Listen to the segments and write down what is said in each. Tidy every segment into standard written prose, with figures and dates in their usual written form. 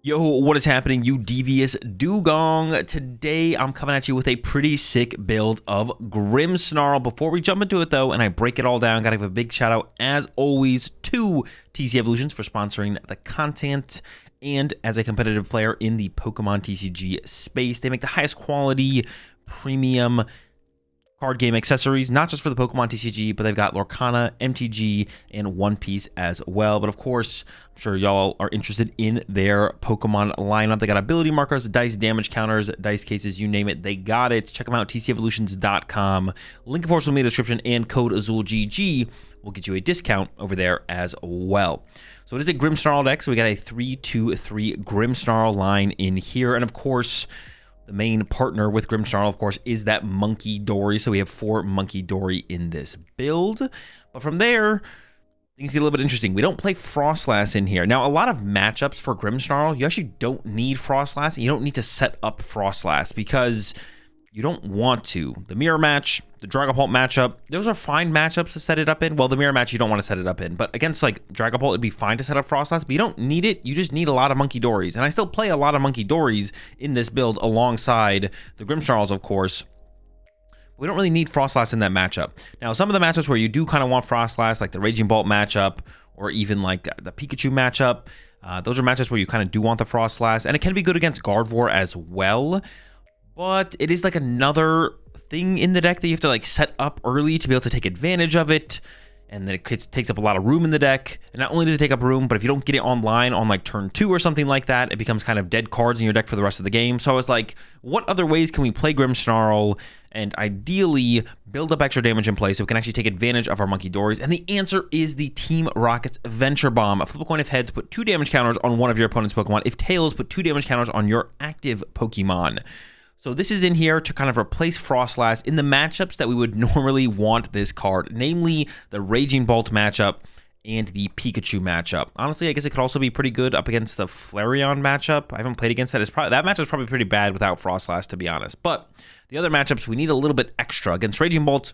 Yo, what is happening, you devious dugong? Today, I'm coming at you with a pretty sick build of Grimmsnarl. Before we jump into it, though, and I break it all down, gotta give a big shout out, as always, to TC Evolutions for sponsoring the content. And as a competitive player in the Pokemon TCG space, they make the highest quality, premium card game accessories, not just for the Pokemon TCG, but they've got Lorcana, MTG, and One Piece as well. But of course, I'm sure y'all are interested in their Pokemon lineup. They got ability markers, dice damage counters, dice cases, you name it, they got it. Check them out, tcevolutions.com. Link in the description, and code AzulGG will get you a discount over there as well. So it is a Grimmsnarl deck, so we got a 3-2-3 Grimmsnarl line in here, and of course, the main partner with Grimmsnarl, of course, is that Monkey Dory. So we have 4 Monkey Dory in this build. But from there, things get a little bit interesting. We don't play Froslass in here. Now, a lot of matchups for Grimmsnarl, you actually don't need Froslass. You don't need to set up Froslass because you don't want to. The Mirror Match, the Dragapult matchup, those are fine matchups to set it up in. Well, the Mirror Match, you don't want to set it up in. But against, like, Dragapult, it'd be fine to set up Froslass, but you don't need it. You just need a lot of Monkey Dories. And I still play a lot of Monkey Dories in this build alongside the Grimmsnarls, of course. We don't really need Froslass in that matchup. Now, some of the matchups where you do kind of want Froslass, like the Raging Bolt matchup, or even like the Pikachu matchup, those are matchups where you kind of do want the Froslass. And it can be good against Gardevoir as well. But it is like another thing in the deck that you have to like set up early to be able to take advantage of it. And then it takes up a lot of room in the deck. And not only does it take up room, but if you don't get it online on like turn 2 or something like that, it becomes kind of dead cards in your deck for the rest of the game. So I was like, what other ways can we play Grimmsnarl and ideally build up extra damage in play so we can actually take advantage of our Monkey Dories? And the answer is the Team Rocket's Venture Bomb. Flip a coin. If heads, put 2 damage counters on one of your opponent's Pokemon. If tails, put 2 damage counters on your active Pokemon. So this is in here to kind of replace Froslass in the matchups that we would normally want this card, namely the Raging Bolt matchup and the Pikachu matchup. Honestly, I guess it could also be pretty good up against the Flareon matchup. I haven't played against that. That matchup's probably pretty bad without Froslass, to be honest. But the other matchups, we need a little bit extra. Against Raging Bolt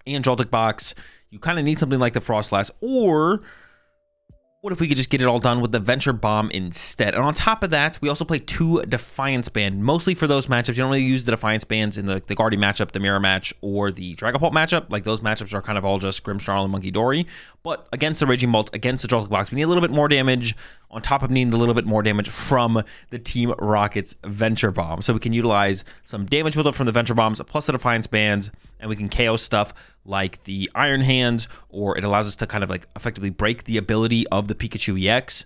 and Joltik Box, you kind of need something like the Froslass, or what if we could just get it all done with the Venture Bomb instead? And on top of that, we also play 2 Defiance Band, mostly for those matchups. You don't really use the Defiance Bands in the Guardian matchup, the Mirror Match, or the Dragapult matchup. Like, those matchups are kind of all just Grimmsnarl and Monkey Dory. But against the Raging Bolt, against the Joltik Box, we need a little bit more damage on top of needing a little bit more damage from the Team Rocket's Venture Bomb. So we can utilize some damage buildup from the Venture Bombs plus the Defiance Bands, and we can KO stuff like the Iron Hands, or it allows us to kind of like effectively break the ability of the Pikachu EX.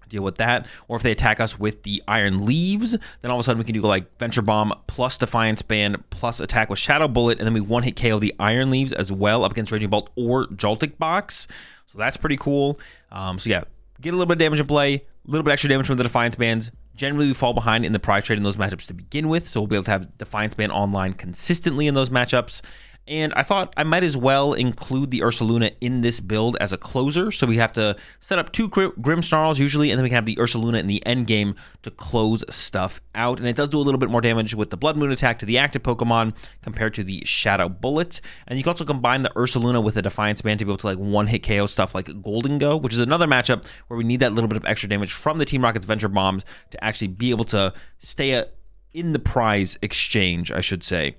Deal with that. Or if they attack us with the Iron Leaves, then all of a sudden we can do like Venture Bomb plus Defiance Band plus attack with Shadow Bullet, and then we one-hit KO the Iron Leaves as well up against Raging Bolt or Joltik Box. So that's pretty cool. So yeah, get a little bit of damage in play, a little bit extra damage from the Defiance Bands. Generally, we fall behind in the prize trade in those matchups to begin with, so we'll be able to have Defiance Band online consistently in those matchups. And I thought I might as well include the Ursaluna in this build as a closer. So we have to set up 2 Grimmsnarls usually, and then we can have the Ursaluna in the end game to close stuff out. And it does do a little bit more damage with the Blood Moon attack to the active Pokemon compared to the Shadow Bullet. And you can also combine the Ursaluna with the Defiance Band to be able to like one-hit KO stuff like Golden Go, which is another matchup where we need that little bit of extra damage from the Team Rocket's Venture Bombs to actually be able to stay in the prize exchange, I should say.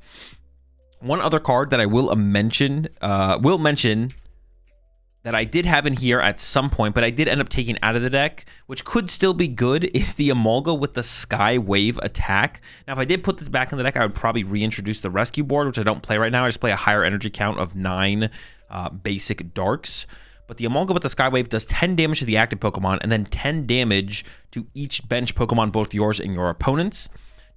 One other card that I will mention that I did have in here at some point, but I did end up taking out of the deck, which could still be good, is the Emolga with the Sky Wave attack. Now, if I did put this back in the deck, I would probably reintroduce the Rescue Board, which I don't play right now. I just play a higher energy count of 9 basic Darks. But the Emolga with the Sky Wave does 10 damage to the active Pokemon, and then 10 damage to each bench Pokemon, both yours and your opponent's.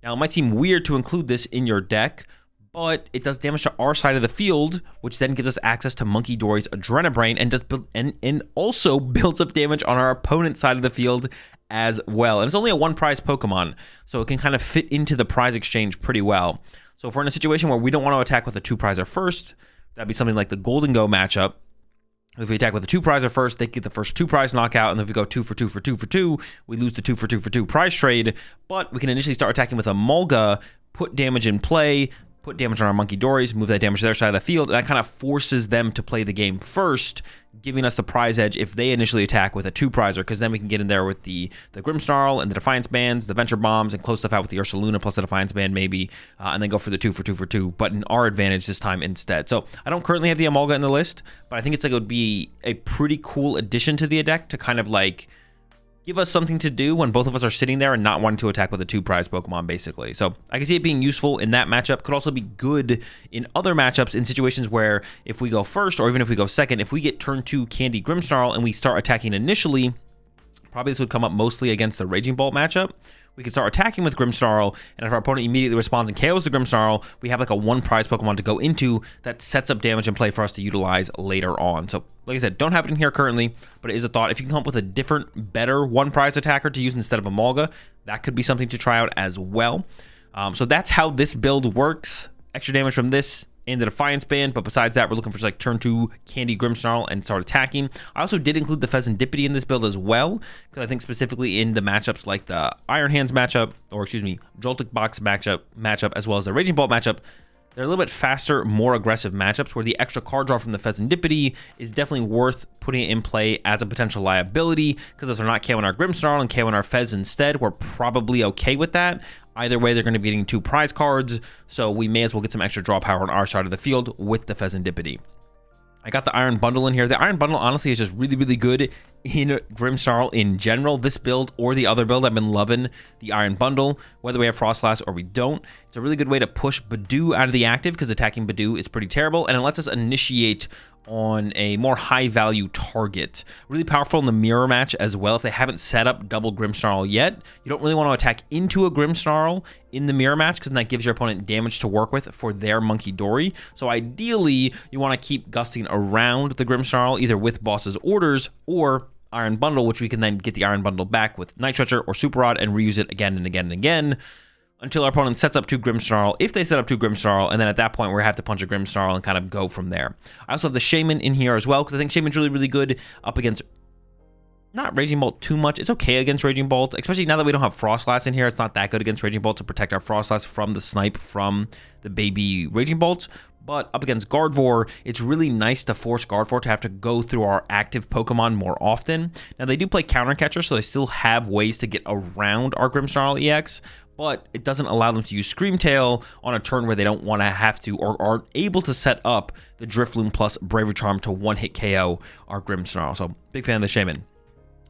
Now, it might seem weird to include this in your deck, but it does damage to our side of the field, which then gives us access to Monkey Dory's Adrenabrain and also builds up damage on our opponent's side of the field as well. And it's only a 1 prize Pokemon, so it can kind of fit into the prize exchange pretty well. So if we're in a situation where we don't want to attack with a 2 prizer first, that'd be something like the Golden Go matchup. If we attack with a 2 prizer first, they get the first 2 prize knockout, and then if we go 2 for 2 for 2 for 2, we lose the 2 for 2 for 2 prize trade. But we can initially start attacking with a Emolga, put damage in play, put damage on our Monkey Dories, move that damage to their side of the field, and that kind of forces them to play the game first, giving us the prize edge if they initially attack with a 2-prizer, because then we can get in there with the Grimmsnarl and the Defiance Bands, the Venture Bombs, and close stuff out with the Ursaluna plus the Defiance Band maybe, and then go for the 2 for 2 for 2, but in our advantage this time instead. So I don't currently have the Emolga in the list, but I think it's like it would be a pretty cool addition to the deck to kind of like give us something to do when both of us are sitting there and not wanting to attack with a 2-prize Pokemon, basically. So I can see it being useful in that matchup. Could also be good in other matchups in situations where if we go first or even if we go second, if we get turn 2 Candy Grimmsnarl and we start attacking initially, probably this would come up mostly against the Raging Bolt matchup. We can start attacking with Grimmsnarl, and if our opponent immediately responds and KOs the Grimmsnarl, we have like a 1-prize Pokemon to go into that sets up damage and play for us to utilize later on. So, like I said, don't have it in here currently, but it is a thought. If you can come up with a different, better 1-prize attacker to use instead of Emolga, that could be something to try out as well. So that's how this build works. Extra damage from this in the Defiance Band, but besides that, we're looking for just like turn 2 Candy Grimmsnarl and start attacking. I also did include the Pheasantipity in this build as well, because I think specifically in the matchups like the Iron Hands matchup, or excuse me, Joltik Box matchup, as well as the Raging Bolt matchup, they're a little bit faster, more aggressive matchups where the extra card draw from the Pheasantipity is definitely worth putting it in play as a potential liability, because if they're not KOing our Grimmsnarl and KOing our Fez instead, we're probably okay with that. Either way, they're going to be getting 2 prize cards, so we may as well get some extra draw power on our side of the field with the Pheasantipity. I got the Iron Bundle in here. The Iron Bundle, honestly, is just really, really good in Grimmsnarl in general. This build or the other build, I've been loving the Iron Bundle, whether we have Froslass or we don't. It's a really good way to push Badoo out of the active, because attacking Badoo is pretty terrible, and it lets us initiate on a more high-value target. Really powerful in the mirror match as well. If they haven't set up double Grimmsnarl yet, you don't really want to attack into a Grimmsnarl in the mirror match, because that gives your opponent damage to work with for their Monkey Dory. So ideally, you want to keep gusting around the Grimmsnarl, either with Boss's Orders or Iron Bundle, which we can then get the Iron Bundle back with Night Stretcher or Super Rod and reuse it again and again and again, until our opponent sets up 2 Grimmsnarl, if they set up 2 Grimmsnarl, and then at that point we have to punch a Grimmsnarl and kind of go from there. I also have the Shaman in here as well, because I think Shaman's really, really good up against not Raging Bolt too much. It's okay against Raging Bolt, especially now that we don't have Froslass in here. It's not that good against Raging Bolt to protect our Froslass from the snipe from the baby Raging Bolts. But up against Gardevoir, it's really nice to force Gardevoir to have to go through our active Pokemon more often. Now, they do play Counter Catcher, so they still have ways to get around our Grimmsnarl EX, but it doesn't allow them to use Scream Tail on a turn where they don't want to have to or aren't able to set up the Drifloon plus Bravery Charm to one-hit KO our Grimmsnarl. So, big fan of the Shaman.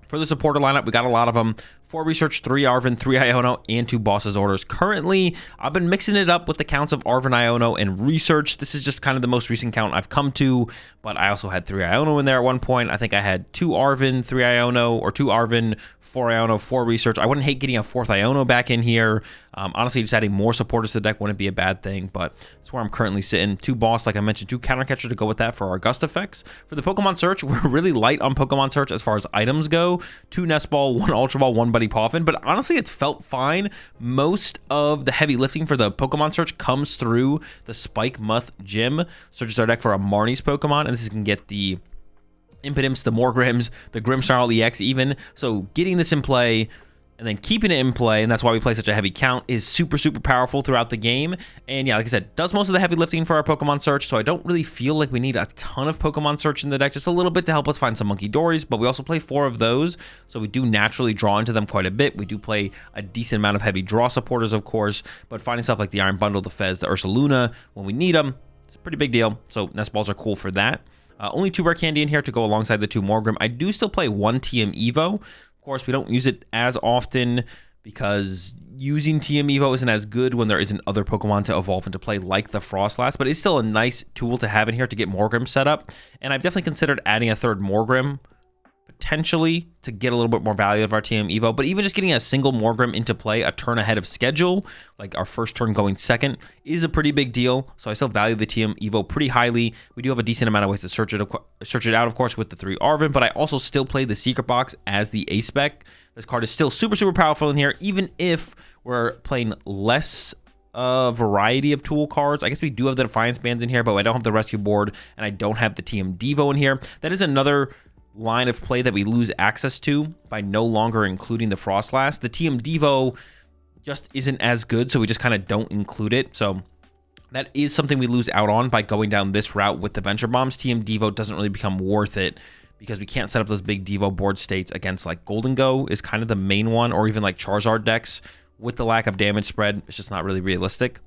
For the supporter lineup, we got a lot of them. 4 Research, 3 Arven, 3 Iono, and 2 Boss's Orders. Currently, I've been mixing it up with the counts of Arven, Iono, and Research. This is just kind of the most recent count I've come to, but I also had 3 Iono in there at one point. I think I had 2 Arven, 3 Iono, or 2 Arven, 4 Iono, 4 Research. I wouldn't hate getting a 4th Iono back in here. Honestly, just adding more supporters to the deck wouldn't be a bad thing, but that's where I'm currently sitting. 2 Boss, like I mentioned, 2 Counter Catcher to go with that for our Gust effects. For the Pokemon Search, we're really light on Pokemon Search as far as items go. 2 Nest Ball, 1 Ultra Ball, 1 Buddy Poffin, but honestly, it's felt fine. Most of the heavy lifting for the Pokemon Search comes through the Spike Muth Gym. Searches our deck for a Marnie's Pokemon, and this can get the Impidimps, the Morgrims, the Grimmsnarl EX even. So getting this in play and then keeping it in play, and that's why we play such a heavy count, is super, super powerful throughout the game. And yeah, like I said, does most of the heavy lifting for our Pokemon Search, so I don't really feel like we need a ton of Pokemon Search in the deck, just a little bit to help us find some Monkey Dories, but we also play 4 of those, so we do naturally draw into them quite a bit. We do play a decent amount of heavy draw supporters, of course, but finding stuff like the Iron Bundle, the Fez, the Ursaluna, when we need them, it's a pretty big deal, so Nest Balls are cool for that. Only 2 Rare Candy in here to go alongside the 2 Morgrim. I do still play 1 TM Evo. Of course, we don't use it as often because using TM Evo isn't as good when there isn't other Pokemon to evolve into play like the Froslass, but it's still a nice tool to have in here to get Morgrim set up. And I've definitely considered adding a 3rd Morgrim potentially to get a little bit more value of our TM Evo, but even just getting a single Morgrim into play a turn ahead of schedule, like our first turn going second, is a pretty big deal. So I still value the TM Evo pretty highly. We do have a decent amount of ways to search it out, of course, with the 3 Arven, but I also still play the Secret Box as the A-Spec. This card is still super, super powerful in here, even if we're playing less variety of tool cards. I guess we do have the Defiance Bands in here, but I don't have the Rescue Board, and I don't have the TM Devo in here. That is another line of play that we lose access to by no longer including the Froslass. The TM Devo just isn't as good, so we just kind of don't include it. So That is something we lose out on by going down this route with the Venture Bombs. TM Devo doesn't really become worth it because we can't set up those big Devo board states against like Golden Go is kind of the main one, or even like Charizard decks. With the lack of damage spread, it's just not really realistic.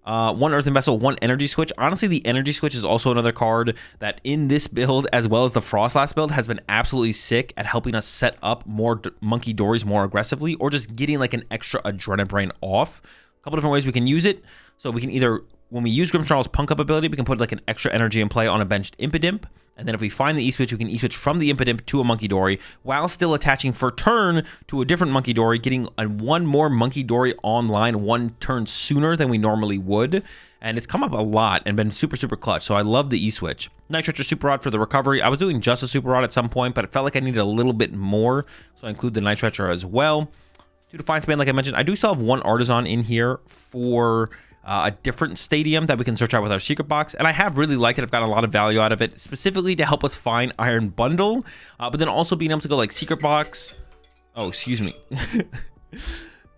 One Earthen Vessel, one Energy Switch. Honestly, the Energy Switch is also another card that in this build, as well as the Froslass build, has been absolutely sick at helping us set up more Monkey Dories more aggressively, or just getting like an extra Adrenabrain off. A couple different ways we can use it. So we can either, when we use Grimmsnarl's Punk Up ability, we can put like an extra energy in play on a benched Impidimp. And then if we find the E-Switch, we can E-Switch from the Impidimp to a Monkey Dory while still attaching for turn to a different Monkey Dory, getting one more Monkey Dory online one turn sooner than we normally would. And it's come up a lot and been super, super clutch. So I love the E-Switch. Night Stretcher Super Rod for the recovery. I was doing just a Super Rod at some point, but it felt like I needed a little bit more. So I include the Night Stretcher as well. Due to Fine Span, like I mentioned, I do still have one Artisan in here for a different stadium that we can search out with our secret box, and I have really liked it. I've got a lot of value out of it, specifically to help us find Iron Bundle, but then also being able to go like secret box. Oh, excuse me.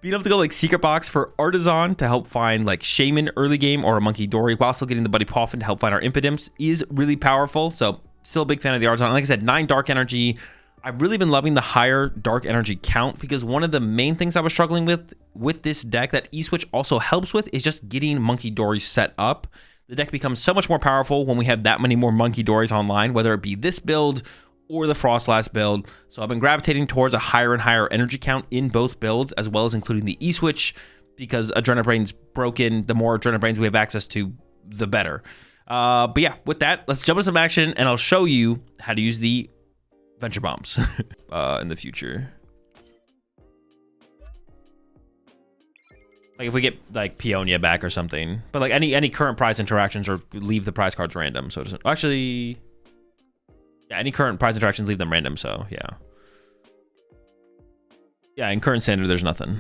Being able to go like secret box for Artisan to help find like Shaman early game or a Monkey Dory while still getting the Buddy Poffin to help find our Impidimps is really powerful. So still a big fan of the Artisan. Like I said, 9 Dark Energy. I've really been loving the higher Dark Energy count because one of the main things I was struggling with this deck that E-Switch also helps with is just getting Monkey Dories set up. The deck becomes so much more powerful when we have that many more Monkey Dories online, whether it be this build or the Froslass build. So I've been gravitating towards a higher and higher energy count in both builds, as well as including the E-Switch, because Adrenabrain's broken. The more Adrenabrains we have access to, the better. But yeah, with that, let's jump into some action, and I'll show you how to use the Venture Bombs in the future. Like if we get like Peonia back or something, but like any current prize interactions, or leave the prize cards random, so it doesn't actually, yeah, any current prize interactions, leave them random. So yeah, in current standard there's nothing.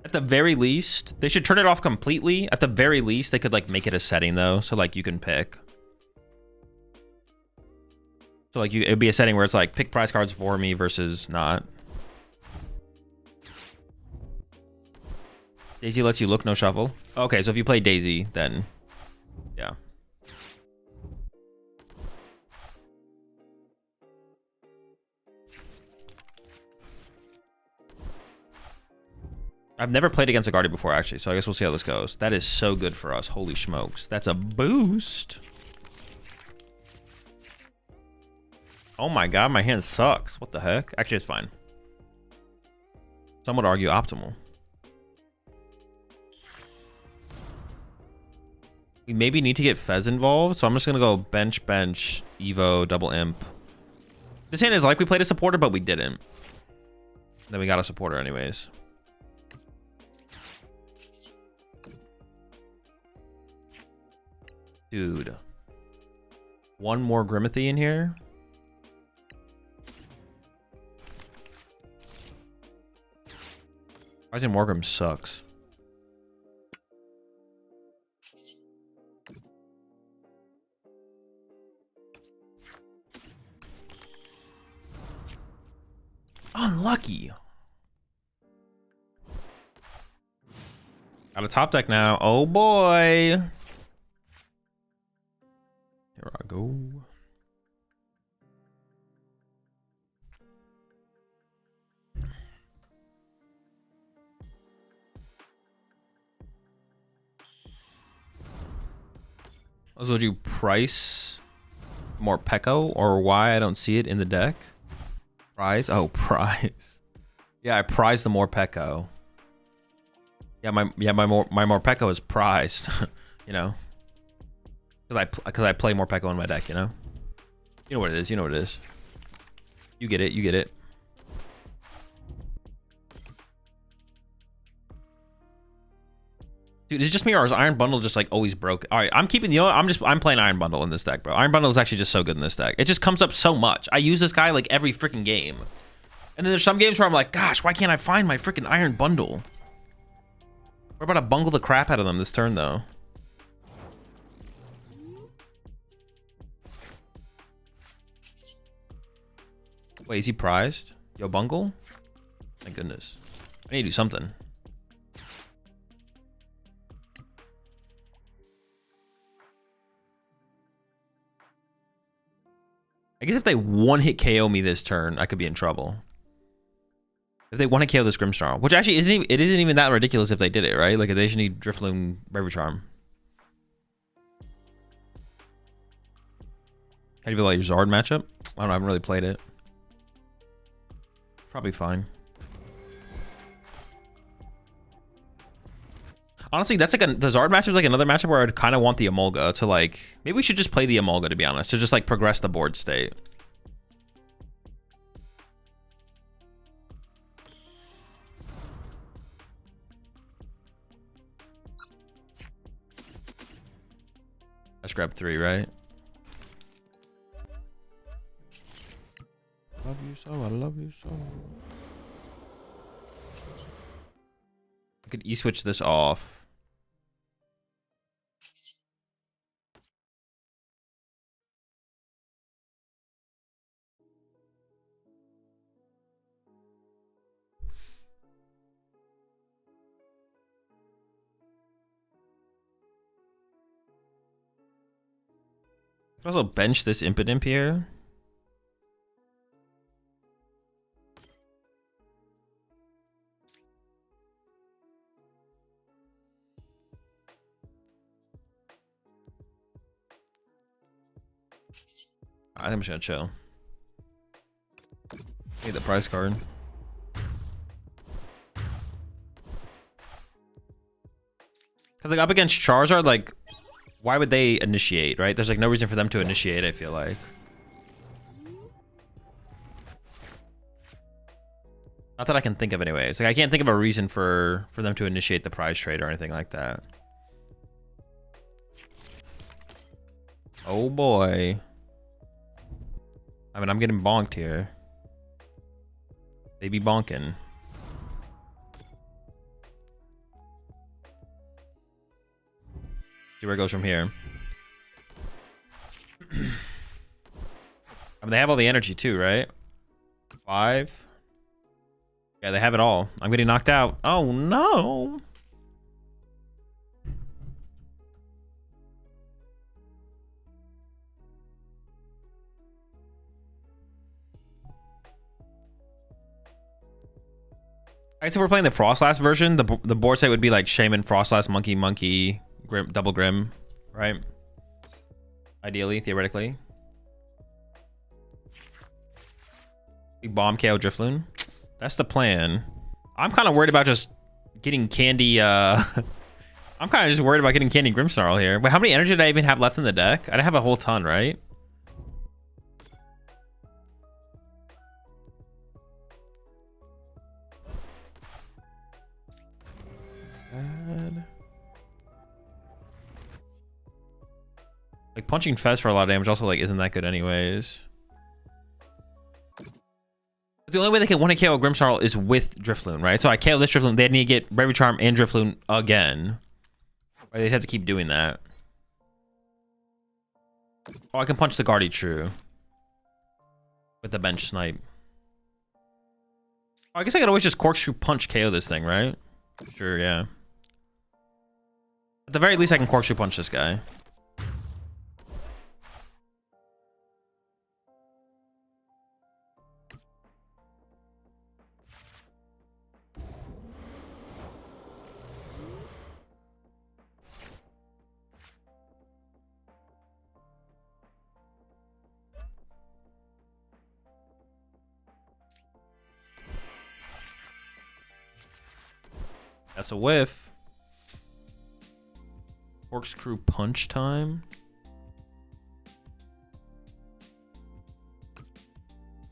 At the very least, they should turn it off completely. At the very least, they could like make it a setting though, so like you can pick. So like it'd be a setting where it's like pick prize cards for me versus not. Daisy lets you look, no shuffle. Okay, so if you play Daisy, then yeah. I've never played against a Gardevoir before, actually, so I guess we'll see how this goes. That is so good for us. Holy smokes. That's a boost. Oh my god, my hand sucks. What the heck? Actually, it's fine. Some would argue optimal. We maybe need to get Fez involved, so I'm just going to go bench, Evo, double imp. This hand is like we played a supporter, but we didn't. Then we got a supporter anyways. Dude. One more Grimmothy in here. Rising Morgrim sucks. Unlucky. Got a top deck now. Oh boy. Here I go. Also, do you price more Pekko or why I don't see it in the deck? Prize? Oh, prize. Yeah, I prize the more Pekko. Yeah, my Morpeko is prized, you know, because I play Morpeko in my deck, you know. You know what it is. You know what it is. You get it. You get it. Dude, is it just me or is Iron Bundle just like always broke? All right, I'm keeping, you know, I'm playing Iron Bundle in this deck, bro. Iron Bundle is actually just so good in this deck. It just comes up so much. I use this guy like every freaking game. And then there's some games where I'm like, gosh, why can't I find my freaking Iron Bundle? We're about to bungle the crap out of them this turn, though. Wait, is he prized? Yo, bungle? Thank goodness. I need to do something. I guess if they one-hit KO me this turn, I could be in trouble. If they want to KO this Grimmsnarl, which actually isn't even that ridiculous if they did it, right? Like, they should need Drifloon, Bravery Charm. How do you feel about your Zard matchup? I don't know, I haven't really played it. Probably fine. Honestly, that's like the Zard matchup is like another matchup where I'd kind of want the Emolga to like, maybe we should just play the Emolga, to be honest, to just like progress the board state. Let's grab 3, right? Love you so, I love you so. I could E-switch this off. I could also bench this Impidimp here. I think I'm just gonna chill. Need the prize card. Cause like up against Charizard, like, why would they initiate, right? There's like no reason for them to initiate, I feel like. Not that I can think of anyways. Like, I can't think of a reason for them to initiate the prize trade or anything like that. Oh boy. I mean, I'm getting bonked here. Baby bonking. See where it goes from here. I mean, they have all the energy too, right? 5. Yeah, they have it all. I'm getting knocked out. Oh no. I guess if we're playing the Froslass version, the board state would be like Shaman, Froslass, Monkey, Grim, Double Grim, right? Ideally, theoretically. Big Bomb KO Drifloon. That's the plan. I'm kind of worried about just getting Candy. I'm kind of just worried about getting Candy Grimmsnarl here. But how many energy did I even have left in the deck? I have a whole ton, right? Like punching Fez for a lot of damage also like isn't that good anyways. The only way they can 1-hit KO Grimmsnarl is with Drifloon, right? So I KO this Drifloon, they need to get Bravery Charm and Drifloon again. Right, they just have to keep doing that. Oh, I can punch the Gardevoir with the bench snipe. Oh, I guess I could always just corkscrew punch KO this thing, right? Sure, yeah. At the very least, I can corkscrew punch this guy. That's a whiff. Corkscrew punch time.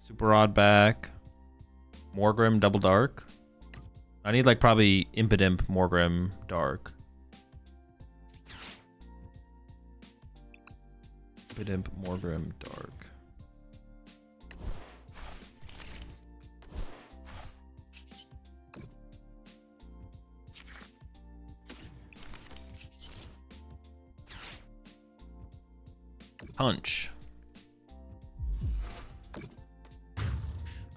Super Odd back. Morgrim double dark. I need like probably Impidimp Morgrim dark. Impidimp Morgrim dark. Punch. I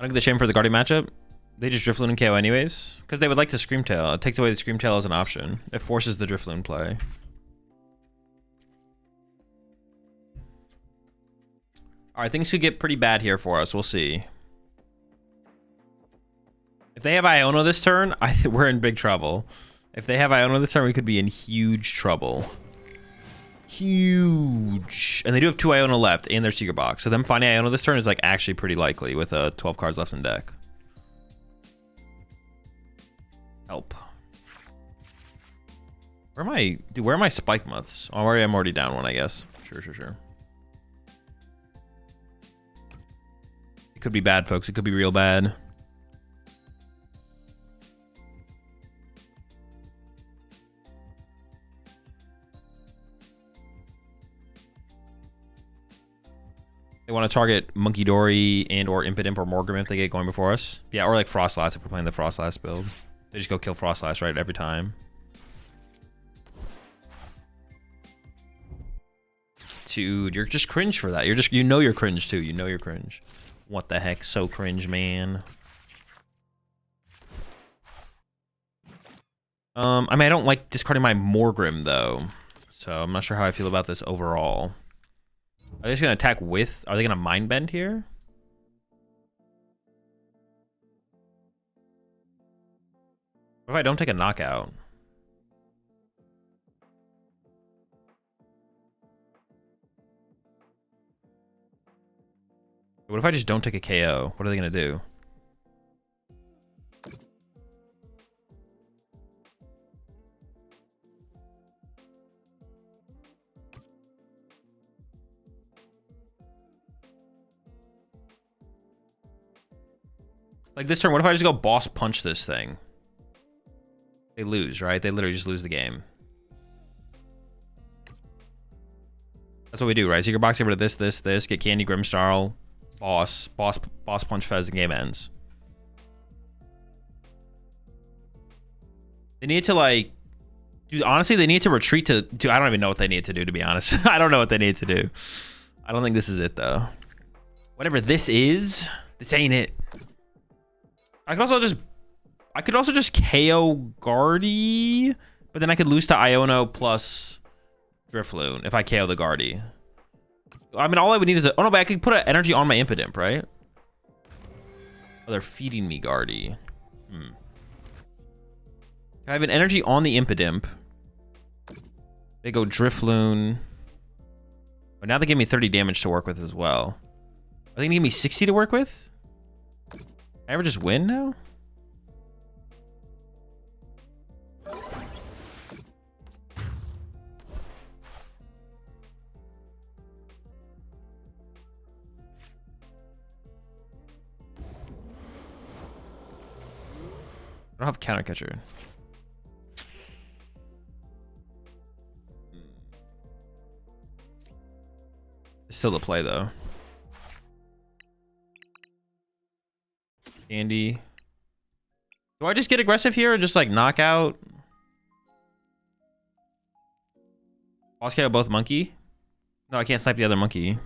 don't get the shame for the Guardian matchup. They just Drifloon and KO anyways? Because they would like to Screamtail. It takes away the Screamtail as an option. It forces the Drifloon play. Alright, things could get pretty bad here for us. We'll see. If they have Iono this turn, I think we're in big trouble. If they have Iono this turn, we could be in huge trouble. Huge. And they do have 2 Iono left and their Secret Box. So them finding Iono this turn is like actually pretty likely with 12 cards left in deck. Help. Where am I? Dude, where are my Spike Moths? Oh, I'm already down one, I guess. Sure. It could be bad, folks. It could be real bad. They want to target Monkey Dory and or Impidimp or Morgrim if they get going before us. Yeah, or like Froslass if we're playing the Froslass build. They just go kill Froslass, right, every time. Dude, you're just cringe for that. You know you're cringe too. You know you're cringe. What the heck? So cringe, man. I mean, I don't like discarding my Morgrim though. So I'm not sure how I feel about this overall. Are they just gonna attack with? Are they gonna Mind Bend here? What if I don't take a knockout? What if I just don't take a KO? What are they gonna do? Like this turn, what if I just go Boss Punch this thing? They lose, right? They literally just lose the game. That's what we do, right? Secret Box, get rid of this, get Candy, Grimmsnarl, Boss Punch Fez, the game ends. They need to like, dude, honestly, they need to retreat to I don't even know what they need to do, to be honest. I don't know what they need to do. I don't think this is it, though. Whatever this is, this ain't it. I could also just KO Guardy, but then I could lose to Iono plus Drifloon if I KO the Guardy. I mean, all I would need is oh no, but I could put an energy on my Impidimp, right? Oh, they're feeding me Guardy. I have an energy on the Impidimp. They go Drifloon. But now they give me 30 damage to work with as well. Are they gonna give me 60 to work with? I ever just win now? I don't have counter catcher. It's still the play though. Candy. Do I just get aggressive here or just like knock out? Boss KO both monkey? No, I can't snipe the other monkey.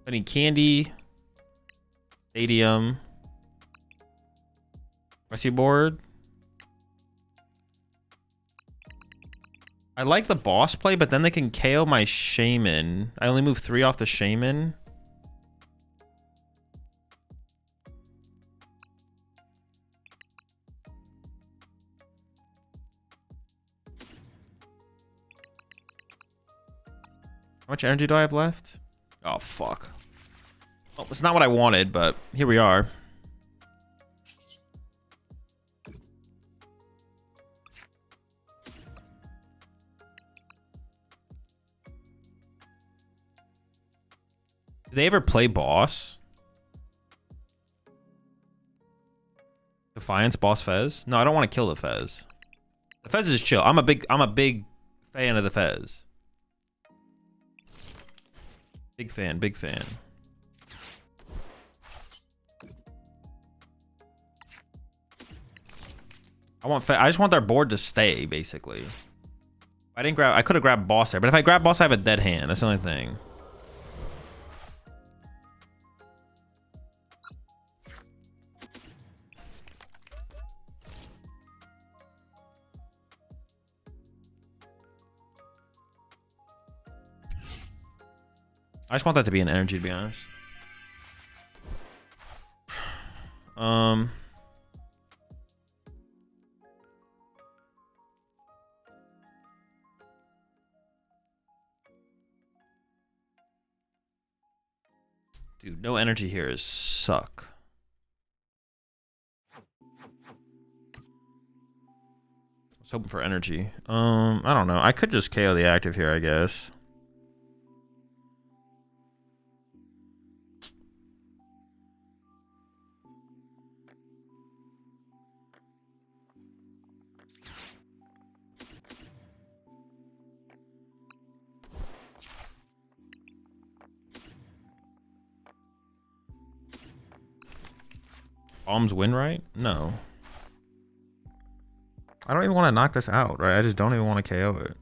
I need Candy. Stadium. Rescue board. I like the boss play, but then they can KO my Shaman. I only move 3 off the Shaman. How much energy do I have left? Oh, fuck. Well, it's not what I wanted, but here we are. Do they ever play boss? Defiance, boss Fez? No, I don't want to kill the Fez. The Fez is chill. I'm a big fan of the Fez. Big fan, big fan. I just want their board to stay, basically. I could have grabbed boss there, but if I grab boss, I have a dead hand. That's the only thing. I just want that to be an energy, to be honest. Dude, no energy here is suck. I was hoping for energy. I don't know. I could just KO the active here, I guess. Bombs win, right? No. I don't even want to knock this out, right? I just don't even want to KO it.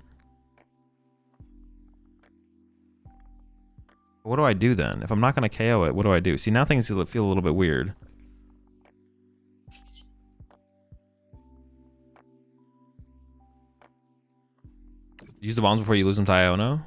What do I do then? If I'm not going to KO it, what do I do? See, now things feel a little bit weird. Use the bombs before you lose them to Iono.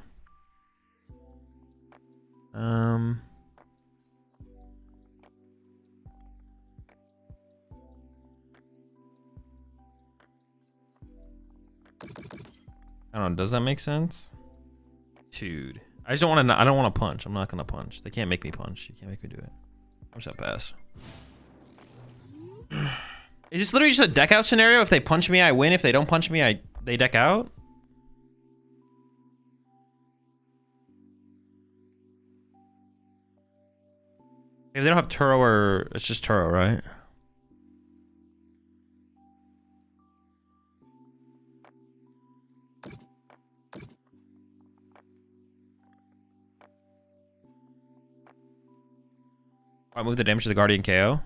I don't know, does that make sense? Dude. I just don't want to. I don't want to punch. I'm not gonna punch. They can't make me punch. You can't make me do it. I'm just gonna pass. Is this literally just a deck out scenario? If they punch me, I win. If they don't punch me, they deck out? If they don't have Turo, or it's just Turo, right? I move the damage to the Guardian KO.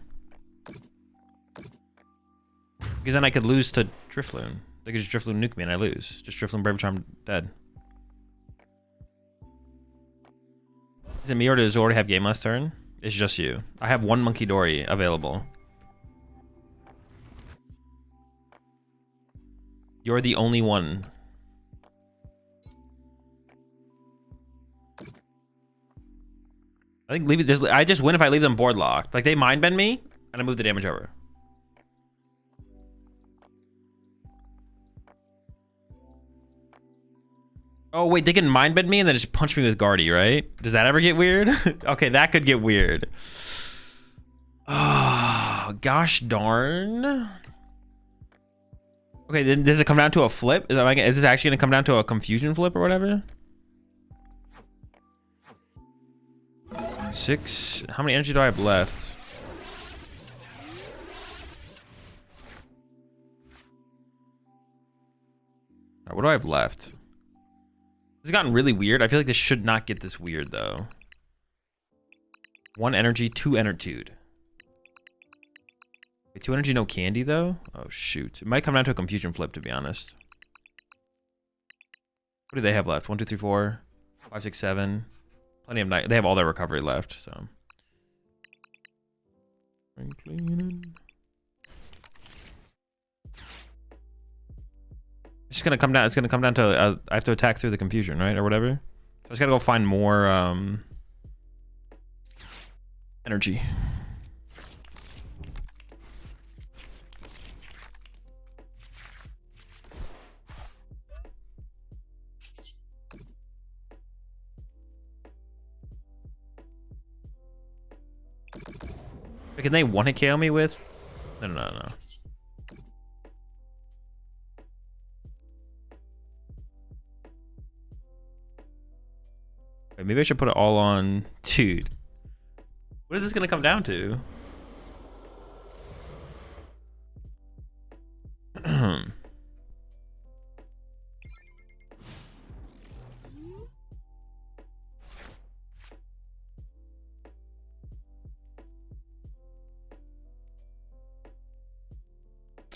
Because then I could lose to Drifloon. They could just Drifloon nuke me and I lose. Just Drifloon Brave Charm dead. Is it me or does it already have game last turn? It's just you. I have one Monkey Dory available. You're the only one. I think leave it. I just win if I leave them board locked. Like they mind bend me, and I move the damage over. Oh wait, they can mind bend me and then just punch me with Guardy, right? Does that ever get weird? Okay, that could get weird. Oh, gosh darn. Okay, then does it come down to a flip? Is this actually gonna come down to a confusion flip or whatever? 6. How many energy do I have left? Alright, what do I have left? This has gotten really weird. I feel like this should not get this weird though. 1 energy, 2 enertude. Wait, 2 energy, no candy though? Oh shoot. It might come down to a confusion flip, to be honest. What do they have left? 1, 2, 3, 4, 5, 6, 7. Plenty of night. They have all their recovery left, so. It's just gonna come down. It's gonna come down to I have to attack through the confusion, right, or whatever. So I just gotta go find more energy. Can they one-hit KO me with? No. Wait, maybe I should put it all on. Dude. What is this gonna come down to?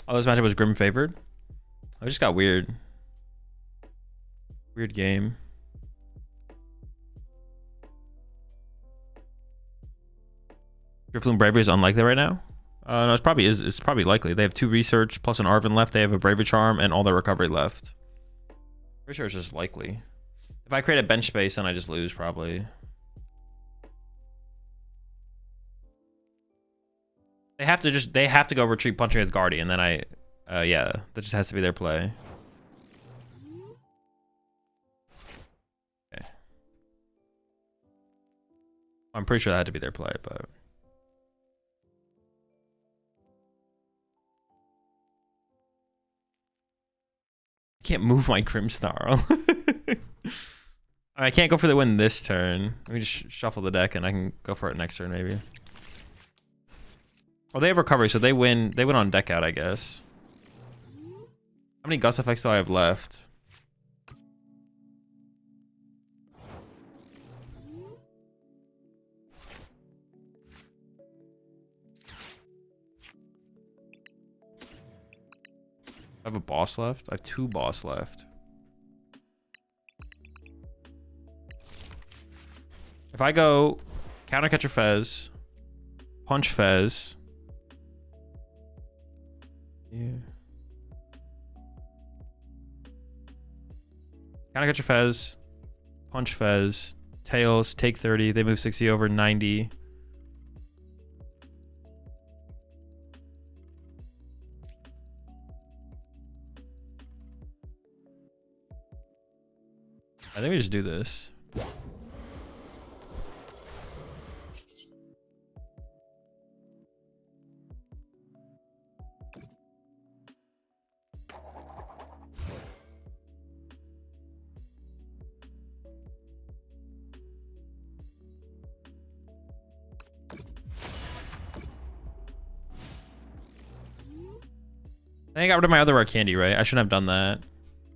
Oh, this matchup was Grim favored. I just got weird. Weird game. Drifloon Bravery is unlikely right now. No, it's probably likely. They have 2 research plus an Arven left. They have a Bravery Charm and all their recovery left. Pretty sure it's just likely. If I create a bench space, then I just lose probably. They have to go retreat punching with Guardian, and then yeah, that just has to be their play. Okay. I'm pretty sure that had to be their play, but I can't move my Grimmsnarl. I can't go for the win this turn. Let me just shuffle the deck and I can go for it next turn maybe. Oh, they have recovery, so they win. They win on deck out, I guess. How many gust effects do I have left? I have a boss left. I have 2 boss left. If I go counter catcher Fez, punch Fez. Yeah. Counter catcher Fez, punch Fez, tails, take 30. They move 60 over 90. I think we just do this. I think I got rid of my other rare candy, right? I shouldn't have done that.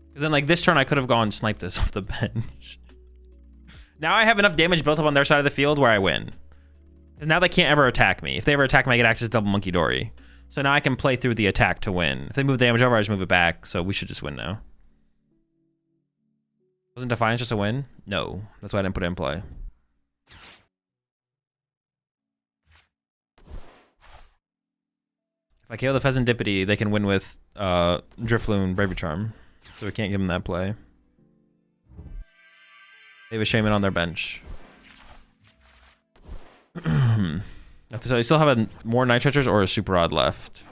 Because then, like, this turn I could have gone snipe this off the bench. Now I have enough damage built up on their side of the field where I win. Because now they can't ever attack me. If they ever attack me, I get access to double Monkey Dory. So now I can play through the attack to win. If they move the damage over, I just move it back. So we should just win now. Wasn't Defiance just a win? No. That's why I didn't put it in play. If I KO the Pheasantipity, they can win with Drifloon, Bravery Charm. So we can't give them that play. They have a Shaman on their bench. So you still have more Night Treacher's or a Super Rod left.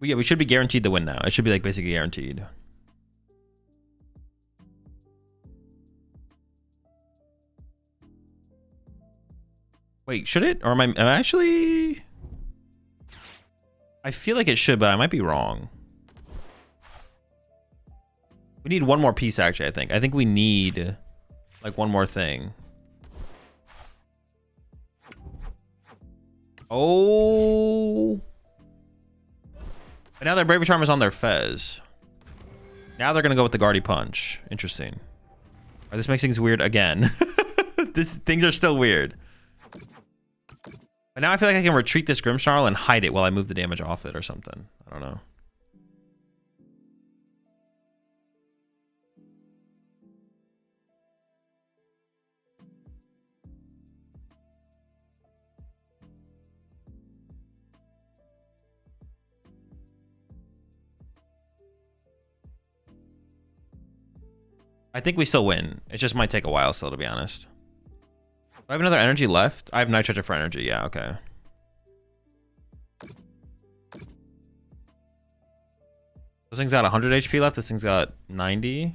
Well, yeah, we should be guaranteed the win now. It should be like basically guaranteed. Wait, should it? Or am I actually... I feel like it should, but I might be wrong. We need one more piece, actually, I think. I think we need, like, one more thing. Oh. But now their Bravery Charm is on their Fez. Now they're going to go with the Guardy Punch. Interesting. Right, this makes things weird again. Things are still weird. But now I feel like I can retreat this Grimmsnarl and hide it while I move the damage off it or something. I don't know. I think we still win. It just might take a while still, to be honest. Do I have another energy left? I have Night Treasure for energy. Yeah, okay. This thing's got 100 HP left. This thing's got 90.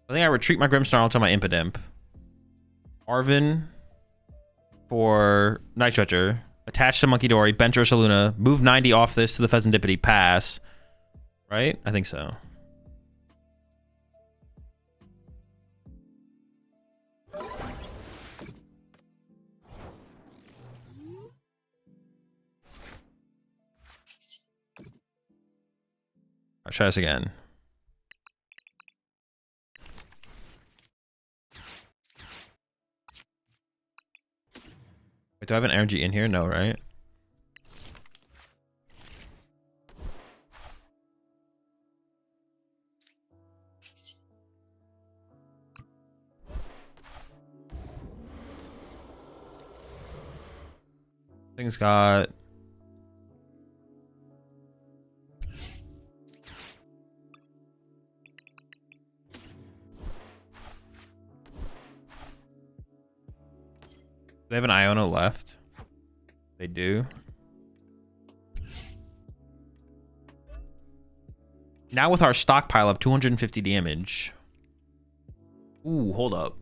I think I retreat my Grimmsnarl to my Impidimp. Arvin for Night Treacher. Attach to Monkey Dory. Bench Ursaluna. Move 90 off this to the Pheasantipity. Pass. Right? I think so. I'll try this again. Wait, do I have an energy in here? No, right? Thing's got... They have an Iono left. They do. Now with our stockpile of 250 damage. Ooh, hold up.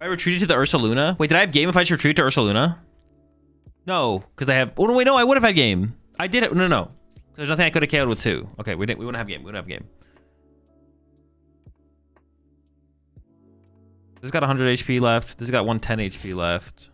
I retreated to the Ursaluna. Wait, did I have game if I just retreat to Ursaluna? No, because I have... Oh, no, wait, no, I would have had game. I did it. No, no. There's nothing I could have KO'd with 2. Okay, we wouldn't have game. We wouldn't have game. This got 100 HP left. This got 110 HP left.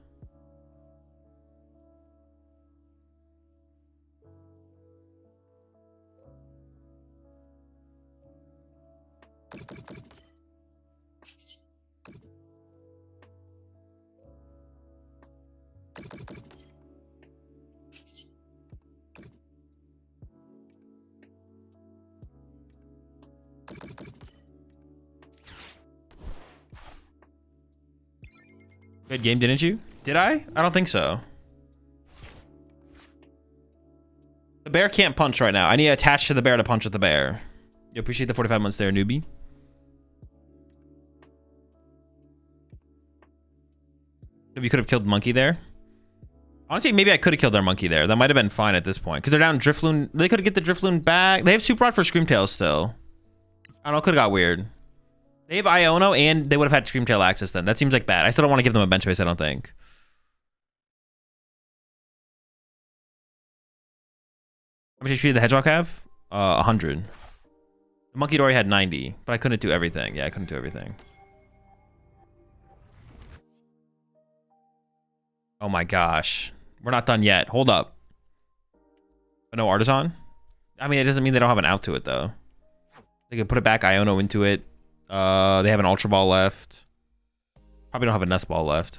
Good game, didn't you? Did I? I don't think so. The bear can't punch right now. I need to attach to the bear to punch with the bear. You appreciate the 45 months there, newbie. Maybe you could have killed Monkey there. Honestly, maybe I could have killed their Monkey there. That might have been fine at this point. Because they're down Drifloon. They could get the Drifloon back. They have Super Rod for Screamtail still. I don't know. Could have got weird. They have Iono, and they would have had Screamtail access then. That seems like bad. I still don't want to give them a bench base, I don't think. How much HP did the Hedgehog have? 100. The Monkey Dory had 90, but I couldn't do everything. Yeah, I couldn't do everything. Oh my gosh. We're not done yet. Hold up. But no Artisan? I mean, it doesn't mean they don't have an out to it, though. They can put it back, Iono into it. They have an Ultra Ball left. Probably don't have a Nest Ball left.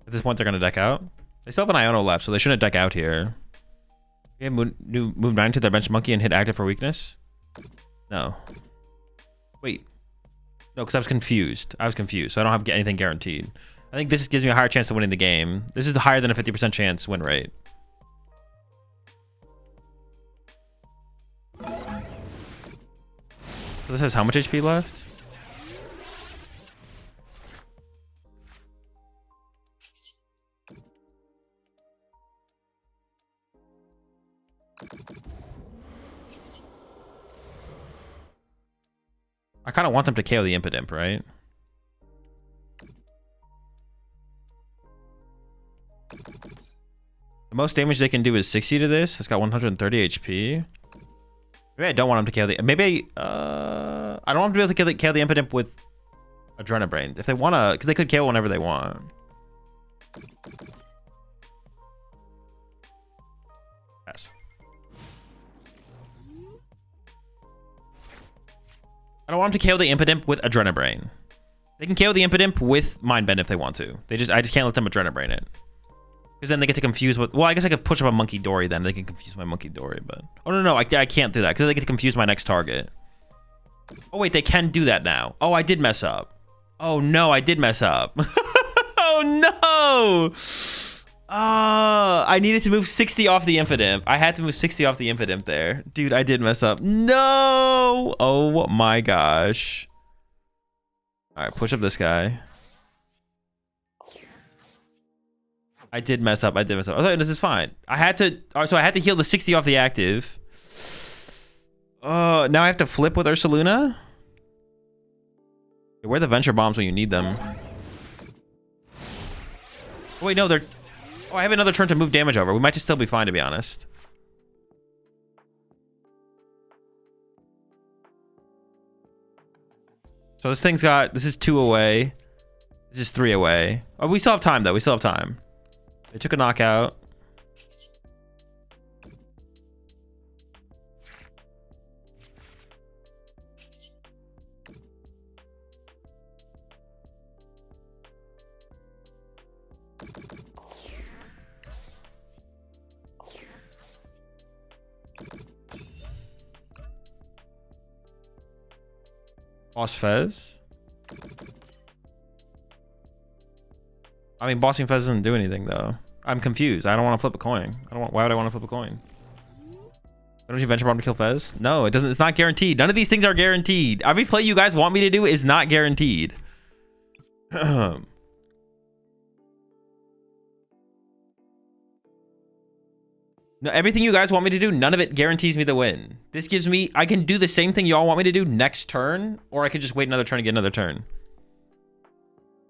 At this point, they're going to deck out. They still have an Iono left, so they shouldn't deck out here. Yeah, move 9 to their bench Monkey and hit active for weakness? No. Wait. No, because I was confused. So I don't have anything guaranteed. I think this gives me a higher chance of winning the game. This is higher than a 50% chance win rate. So this has how much HP left? I kind of want them to KO the Impidimp, right? The most damage they can do is 60 to this. It's got 130 HP. Maybe I don't want them to KO the... Maybe... I don't want them to be able to KO the Impidimp with Adrenabrain. If they want to... Because they could KO whenever they want. Pass. I don't want them to KO the Impidimp with Adrenabrain. They can KO the Impidimp with Mind Bend if they want to. I just can't let them Adrenabrain it. Because then they get to confuse with... Well, I guess I could push up a Monkey Dory then. They can confuse my Monkey Dory, but... Oh, no, I can't do that. Because they get to confuse my next target. Oh, wait, they can do that now. Oh, I did mess up. Oh, no, I did mess up. Oh, no! I needed to move 60 off the Impidimp. I had to move 60 off the Impidimp there. Dude, I did mess up. No! Oh, my gosh. All right, push up this guy. I did mess up. I thought this is fine. I had to... So I had to heal the 60 off the active. Now I have to flip with Ursaluna? Where are the Venture Bombs when you need them? Oh, wait, no, they're... Oh, I have another turn to move damage over. We might just still be fine, to be honest. So this thing's got... This is 2 away. This is 3 away. Oh, we still have time, though. We still have time. They took a knockout. Boss Fez? I mean, bossing Fez doesn't do anything, though. I'm confused. I don't want to flip a coin. Why would I want to flip a coin? Why don't you venture bottom to kill Fez? No, it doesn't. It's not guaranteed. None of these things are guaranteed. Every play you guys want me to do is not guaranteed. No, everything you guys want me to do, none of it guarantees me the win. This gives me, I can do the same thing y'all want me to do next turn, or I could just wait another turn and get another turn.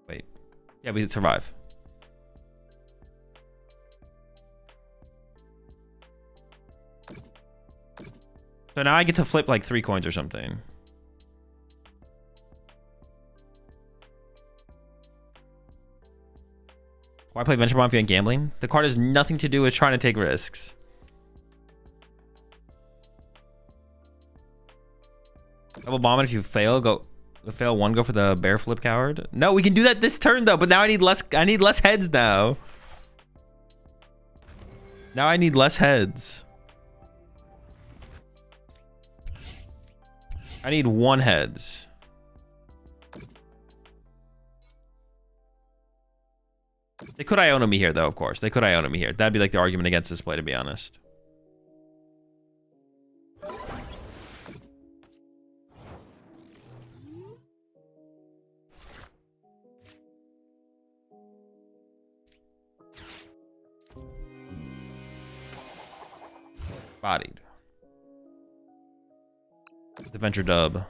Wait. Yeah, we could survive. So now I get to flip like 3 coins or something. Why play Venture Bomb if you're gambling? The card has nothing to do with trying to take risks. Double bomb it if you fail. Fail 1, go for the bear flip coward. No, we can do that this turn though, but now I need less heads now. Now I need less heads. I need 1 heads. They could Iona me here, though, of course. They could Iona me here. That'd be like the argument against this play, to be honest. Bodied. The Venture dub.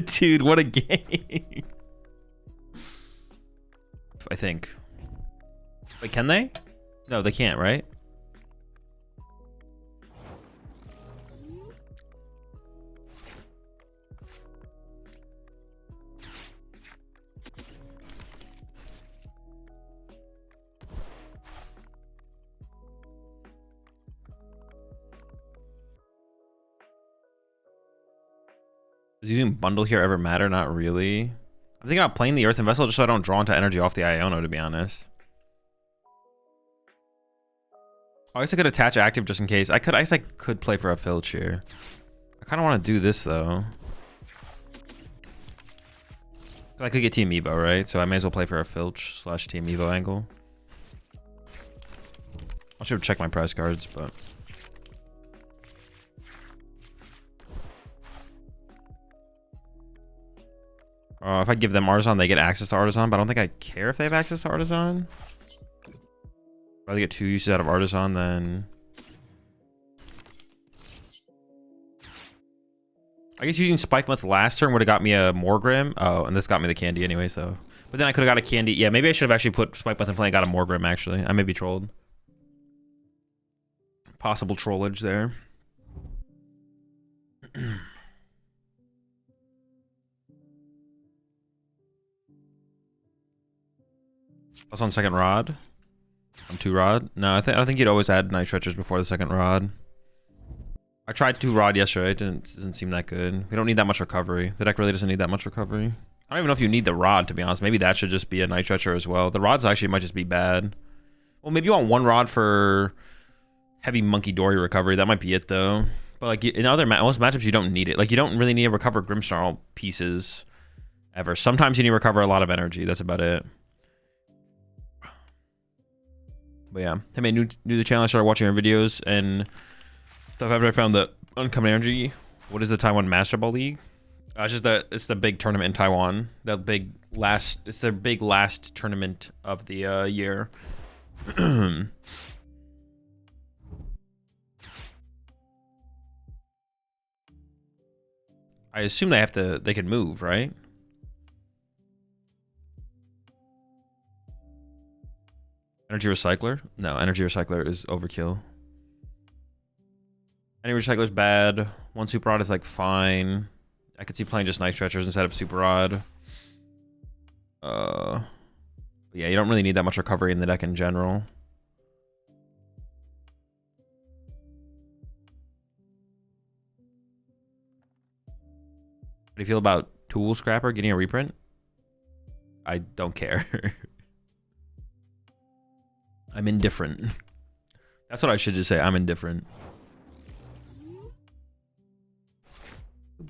Dude, what a game. I think. Wait, can they? No, they can't, right? Does using bundle here ever matter? Not really. I'm thinking about playing the Earthen Vessel just so I don't draw into energy off the Iono, to be honest. I guess I could attach active just in case. I guess I could play for a Filch here. I kind of want to do this though. I could get Team Evo, right? So I may as well play for a Filch / Team Evo angle. I should check my prize cards, but... if I give them Artisan, they get access to Artisan, but I don't think I care if they have access to Artisan. I'd rather get 2 uses out of Artisan than... I guess using Spike Month last turn would have got me a Morgrim. Oh, and this got me the candy anyway, so... But then I could have got a candy. Yeah, maybe I should have actually put Spike Month in play and got a Morgrim, actually. I may be trolled. Possible trollage there. Also on second rod. On 2 rod. No, I think you'd always add Night Stretchers before the second rod. I tried 2 rod yesterday. It doesn't seem that good. We don't need that much recovery. The deck really doesn't need that much recovery. I don't even know if you need the rod, to be honest. Maybe that should just be a Night Stretcher as well. The rods actually might just be bad. Well, maybe you want 1 rod for heavy Monkey Dory recovery. That might be it, though. But like in other most matchups, you don't need it. Like you don't really need to recover Grimmsnarl pieces ever. Sometimes you need to recover a lot of energy. That's about it. But yeah, hey man, new to the channel, I started watching your videos and stuff after I found the uncommon energy. What is the Taiwan Master Ball League? It's the big tournament in Taiwan. It's their big last tournament of the year. I assume they can move, right? Energy Recycler? No, Energy Recycler is overkill. Energy Recycler is bad. 1 Super Rod is like fine. I could see playing just Night Stretchers instead of Super Rod. But yeah, you don't really need that much recovery in the deck in general. How do you feel about Tool Scrapper getting a reprint? I don't care. I'm indifferent. That's what I should just say. I'm indifferent.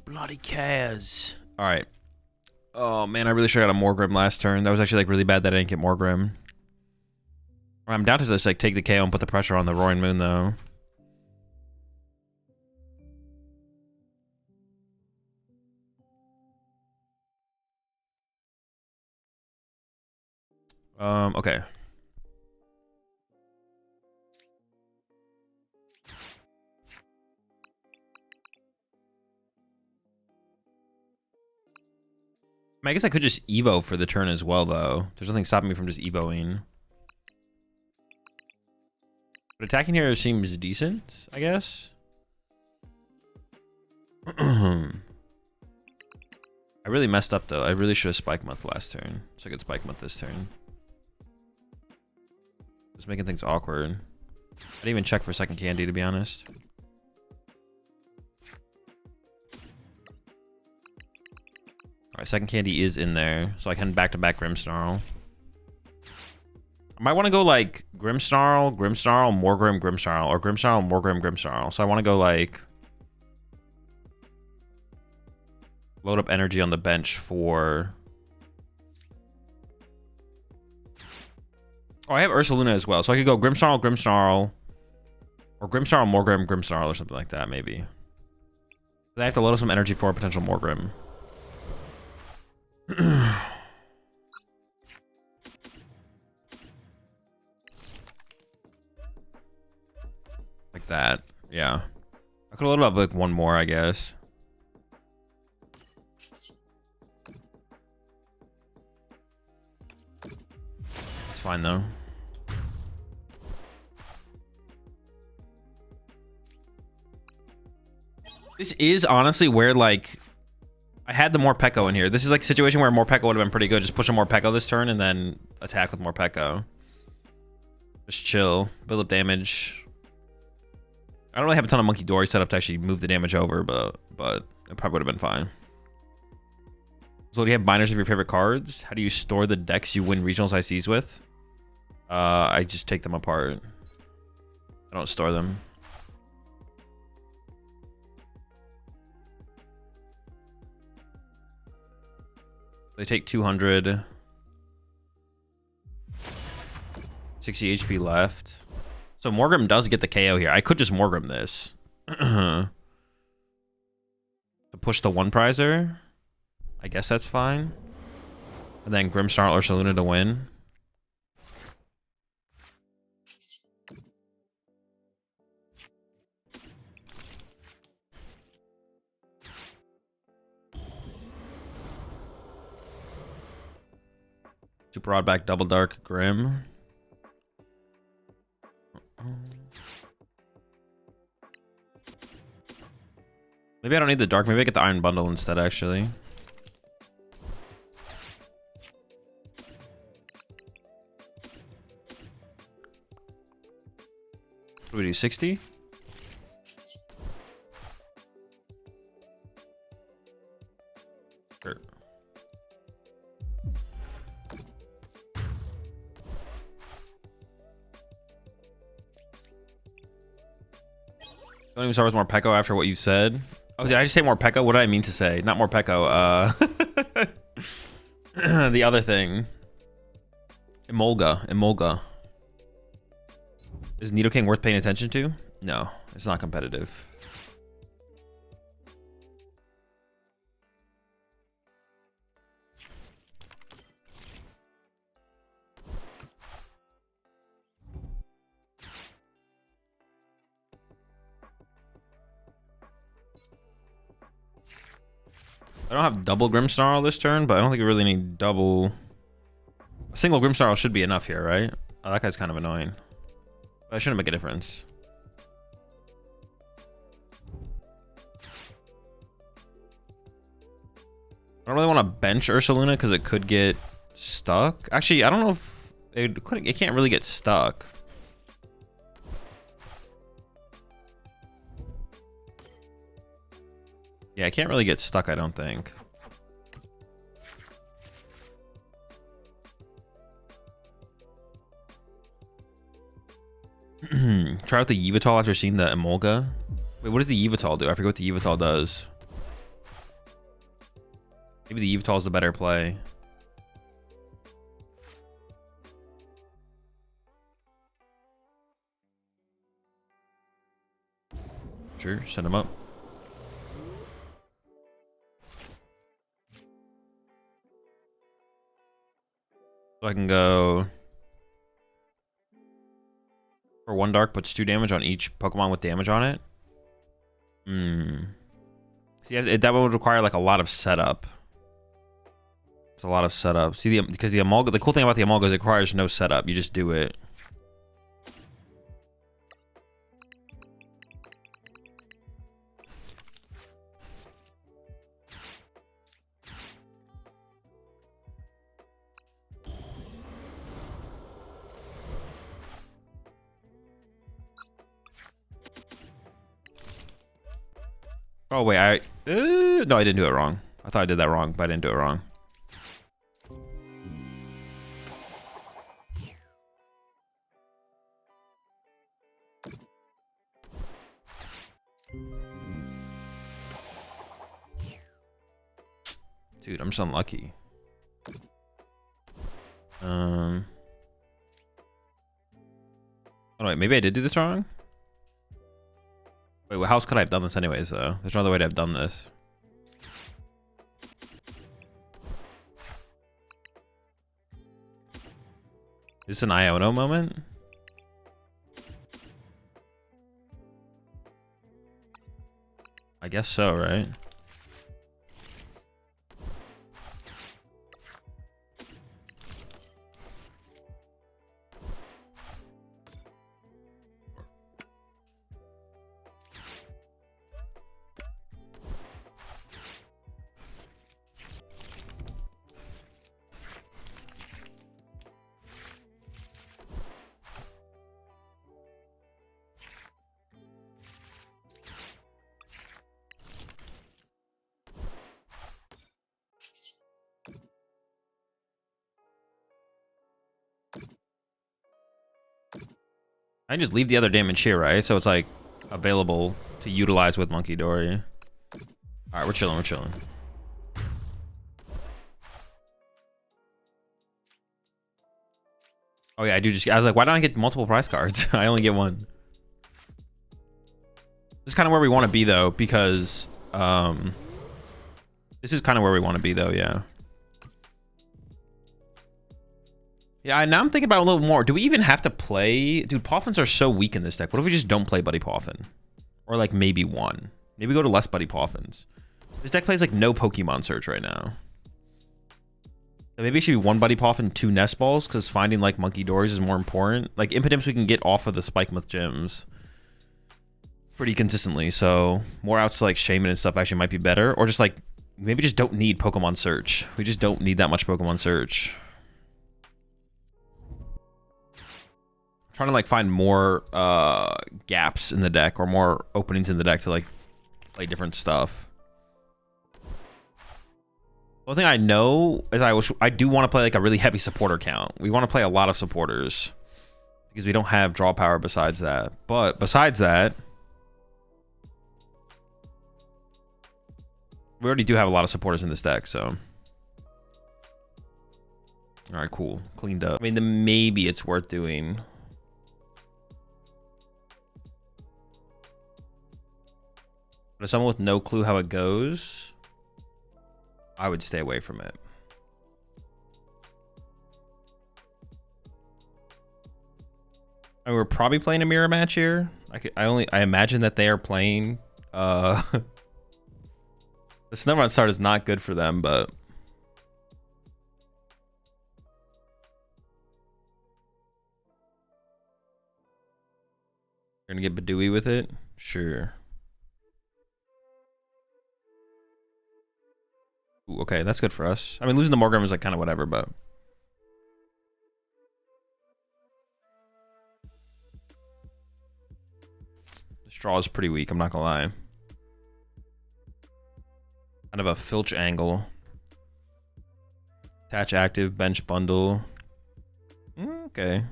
bloody cares. All right. Oh, man, I really should have got a Morgrim last turn. That was actually, like, really bad that I didn't get Morgrim. I'm down to just, like, take the KO and put the pressure on the Roaring Moon, though. Okay. I guess I could just Evo for the turn as well, though. There's nothing stopping me from just Evoing. But attacking here seems decent, I guess. I really messed up, though. I really should have Spike Month last turn. So I could Spike Month this turn. Just making things awkward. I didn't even check for second candy, to be honest. Alright, second candy is in there, so I can back-to-back Grimmsnarl. I might want to go, like, Grimmsnarl, Morgrim, Grimmsnarl, or Grimmsnarl, Morgrim, Grimmsnarl. So I want to go, like, load up energy on the bench for... Oh, I have Ursaluna as well, so I could go Grimmsnarl, or Grimmsnarl, Morgrim, Grimmsnarl, or something like that, maybe. But I have to load up some energy for a potential Morgrim. Like that, yeah. I could load up like one more, I guess. It's fine though. This is honestly where, like, I had the Morpeko in here. This is like a situation where Morpeko would have been pretty good. Just push a Morpeko this turn and then attack with Morpeko. Just chill, build up damage. I don't really have a ton of Monkey Dory set up to actually move the damage over, but it probably would have been fine. So do you have binders of your favorite cards? How do you store the decks you win regionals ICs with? I just take them apart. I don't store them. They take 200. 60 HP left. So Morgrim does get the KO here. I could just Morgrim this. To push the one prizer. I guess that's fine. And then Grimmsnarl or Ursaluna to win. Super Oddback, Double Dark, Grim. Maybe I don't need the Dark. Maybe I get the Iron Bundle instead, actually. What do we do, 60? Sure. Don't even start with Morpeko after what you said. Oh, did I just say Morpeko? What did I mean to say? Not Morpeko. The other thing. Emolga. Is Nidoking worth paying attention to? No, it's not competitive. I don't have double Grimmsnarl this turn, but I don't think we really need double. A single Grimmsnarl should be enough here, right? Oh, that guy's kind of annoying. That shouldn't make a difference. I don't really want to bench Ursaluna because it could get stuck. Actually, I don't know if it can't really get stuck. Yeah, I can't really get stuck, I don't think. Try out the Yveltal after seeing the Emolga. Wait, what does the Yveltal do? I forget what the Yveltal does. Maybe the Yveltal is the better play. Sure, send him up. So I can go for 1 dark, puts 2 damage on each Pokemon with damage on it. See, that would require like a lot of setup. It's a lot of setup. See, because the Amalgam, the cool thing about the Amalgam is it requires no setup. You just do it. Oh wait, no, I didn't do it wrong. I thought I did that wrong, but I didn't do it wrong. Dude, I'm just unlucky. Oh wait, maybe I did do this wrong? Wait, how else could I have done this anyways, though? There's no other way to have done this. Is this an Iono moment? I guess so, right? I just leave the other damage here, right? So it's like available to utilize with Monkey Dory. All right, we're chilling, we're chilling. Oh yeah, I do just, I was like, why don't I get multiple prize cards? I only get 1. This is kind of where we want to be though, because this is kind of where we want to be though, yeah. Yeah, now I'm thinking about it a little more. Do we even have to play? Dude, Poffins are so weak in this deck. What if we just don't play Buddy Poffin? Or like maybe 1. Maybe go to less Buddy Poffins. This deck plays like no Pokemon Search right now. So maybe it should be 1 Buddy Poffin, 2 Nest Balls, because finding like Monkey Dories is more important. Like Impidimps we can get off of the Spikemuth gyms pretty consistently. So more outs to like Shaman and stuff actually might be better. Or just like, maybe just don't need Pokemon Search. We just don't need that much Pokemon Search. Trying to like find more gaps in the deck or more openings in the deck to like play different stuff. One thing I know is I do want to play like a really heavy supporter count. We want to play a lot of supporters because we don't have draw power besides that. But besides that, we already do have a lot of supporters in this deck, so. All right, cool. Cleaned up. I mean, then maybe it's worth doing. But as someone with no clue how it goes, I would stay away from it. I mean, we're probably playing a mirror match here. I imagine that they are playing. The Snowrun start is not good for them, but you're gonna get Badooey with it, sure. Ooh, okay, that's good for us. I mean, losing the Morgrem is like kind of whatever, but the straw is pretty weak, I'm not gonna lie. Kind of a filch angle. Attach active, bench bundle. Okay.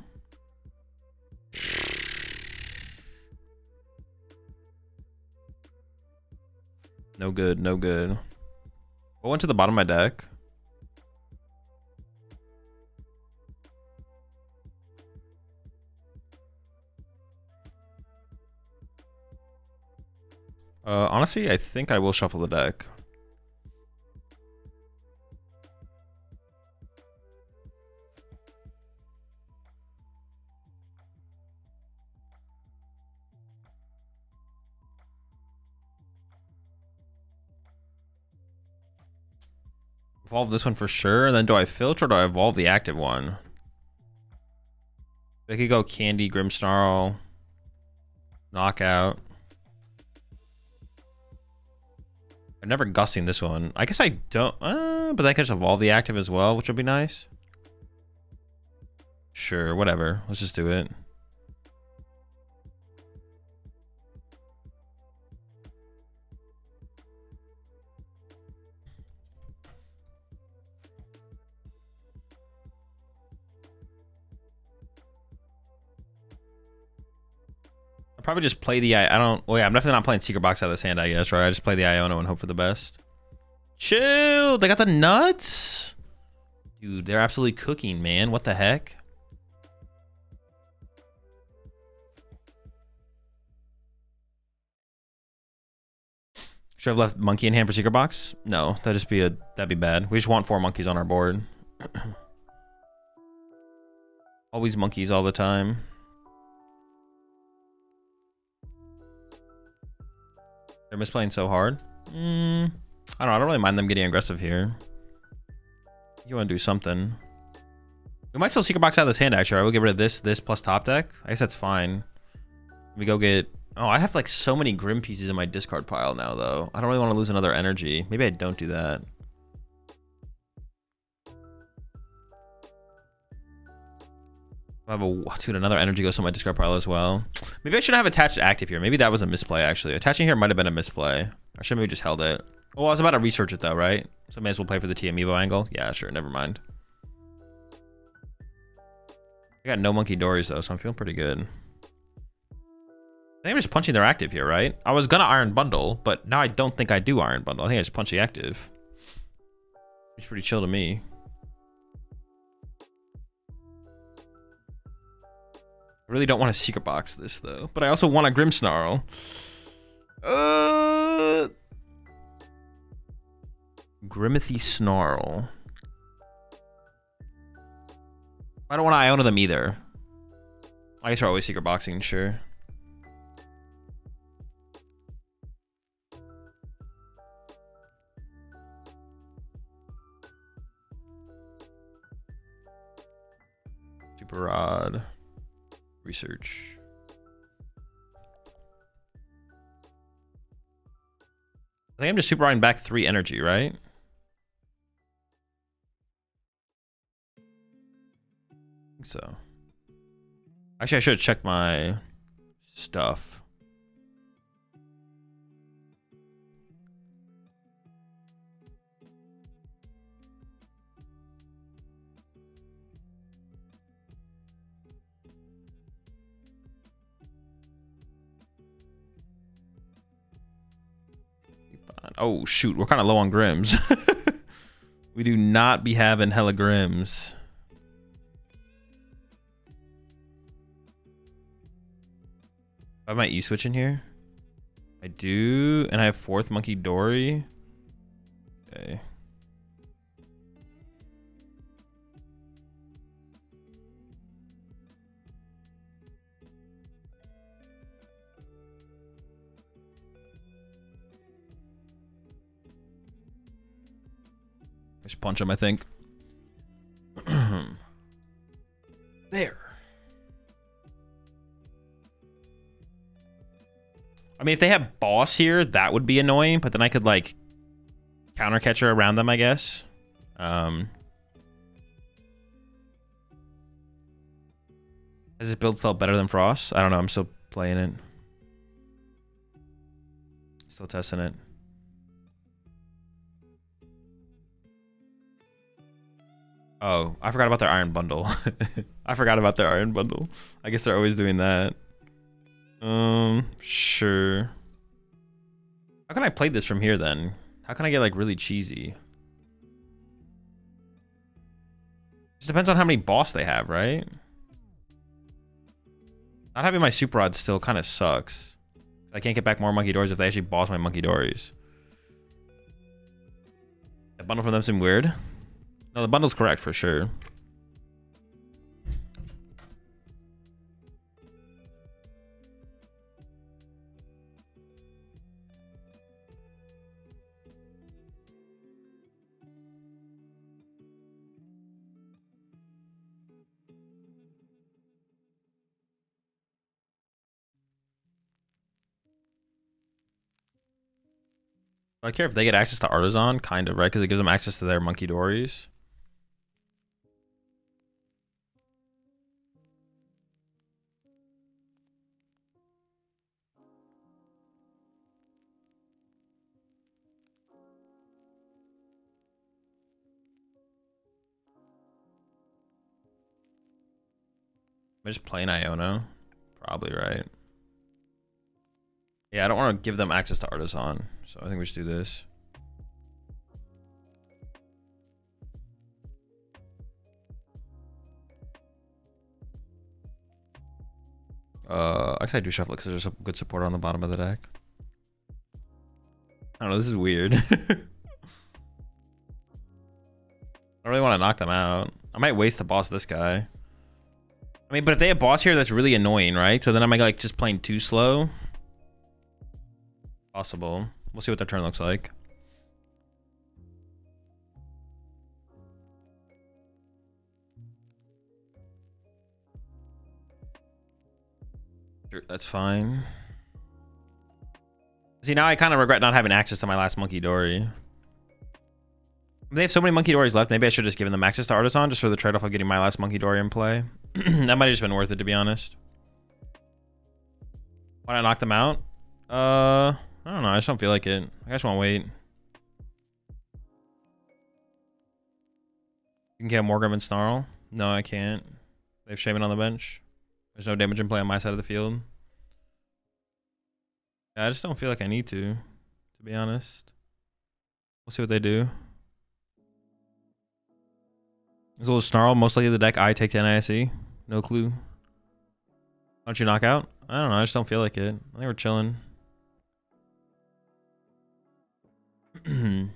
No good, no good. What went to the bottom of my deck? Honestly, I think I will shuffle the deck. Evolve this one for sure, and then do I filter or do I evolve the active one? I could go Candy, Grimmsnarl, Knockout. I've never gussing this one. I guess I don't, but I could just evolve the active as well, which would be nice. Sure, whatever. Let's just do it. Probably just play the I don't. Well, yeah, I'm definitely not playing Secret Box out of this hand, I guess, right? I just play the Iono and hope for the best. Chill. They got the nuts, dude. They're absolutely cooking, man. What the heck? Should have left monkey in hand for Secret Box? No, that'd be bad. We just want 4 monkeys on our board. Always monkeys all the time. They're misplaying so hard. I don't know. I don't really mind them getting aggressive here. You want to do something. We might still Secret Box out of this hand, actually. Right? We'll get rid of this plus top deck. I guess that's fine. We go get... Oh, I have like so many Grim pieces in my discard pile now, though. I don't really want to lose another energy. Maybe I don't do that. I have dude, another energy goes to my discard pile as well. Maybe I should have attached active here. Maybe that was a misplay, actually. Attaching here might have been a misplay. I should maybe just held it. Oh, I was about to research it, though, right? So I may as well play for the TM Evo angle. Yeah, sure. Never mind. I got no Monkey Dories, though, so I'm feeling pretty good. I think I'm just punching their active here, right? I was going to Iron Bundle, but now I don't think I do Iron Bundle. I think I just punch the active. It's pretty chill to me. I really don't want to Secret Box this, though. But I also want a Grimmsnarl. Grimmothy Snarl. I don't want to Iona them either. I guess we're always Secret Boxing, sure. Super Rod. Research. I think I'm just super riding back 3 energy, right? I think so. Actually, I should have checked my stuff. Oh, shoot. We're kind of low on Grims. We do not be having hella Grims. I have my E-switch in here. I do. And I have 4th Monkey Dory. Okay. Just punch him, I think. There. I mean, if they have boss here, that would be annoying, but then I could, like, counter catcher around them, I guess. Has this build felt better than Frost? I don't know. I'm still playing it. Still testing it. Oh, I forgot about their Iron Bundle. I forgot about their Iron Bundle. I guess they're always doing that. Sure. How can I play this from here then? How can I get like really cheesy? Just depends on how many boss they have, right? Not having my Super Rod still kind of sucks. I can't get back more Monkey Dories if they actually boss my Monkey Dories. The bundle from them seem weird. No, the bundle's correct for sure. Do I care if they get access to Artisan? Kind of, right? Because it gives them access to their Monkey Dories. Am I just playing Iono? Probably, right? Yeah, I don't want to give them access to Artisan, so I think we should do this. Actually I do shuffle it because there's a good supporter on the bottom of the deck. I don't know, this is weird. I don't really want to knock them out. I might waste to boss this guy. I mean, but if they have boss here, that's really annoying, right? So then I might like just playing too slow. Possible. We'll see what their turn looks like. Sure, that's fine. See, now I kind of regret not having access to my last Monkey Dory. They have so many Monkey Dories left. Maybe I should have just given them access to Artisan just for the trade-off of getting my last Monkey Dory in play. That might have just been worth it, to be honest. Why not knock them out? I don't know. I just don't feel like it. I just want to wait. You can kill more Grimmsnarl. No, I can't. They have Shaman on the bench. There's no damage in play on my side of the field. Yeah, I just don't feel like I need to be honest. We'll see what they do. There's a little Snarl. Most likely the deck I take to NISE. No clue. Why don't you knock out? I don't know. I just don't feel like it. I think we're chilling. I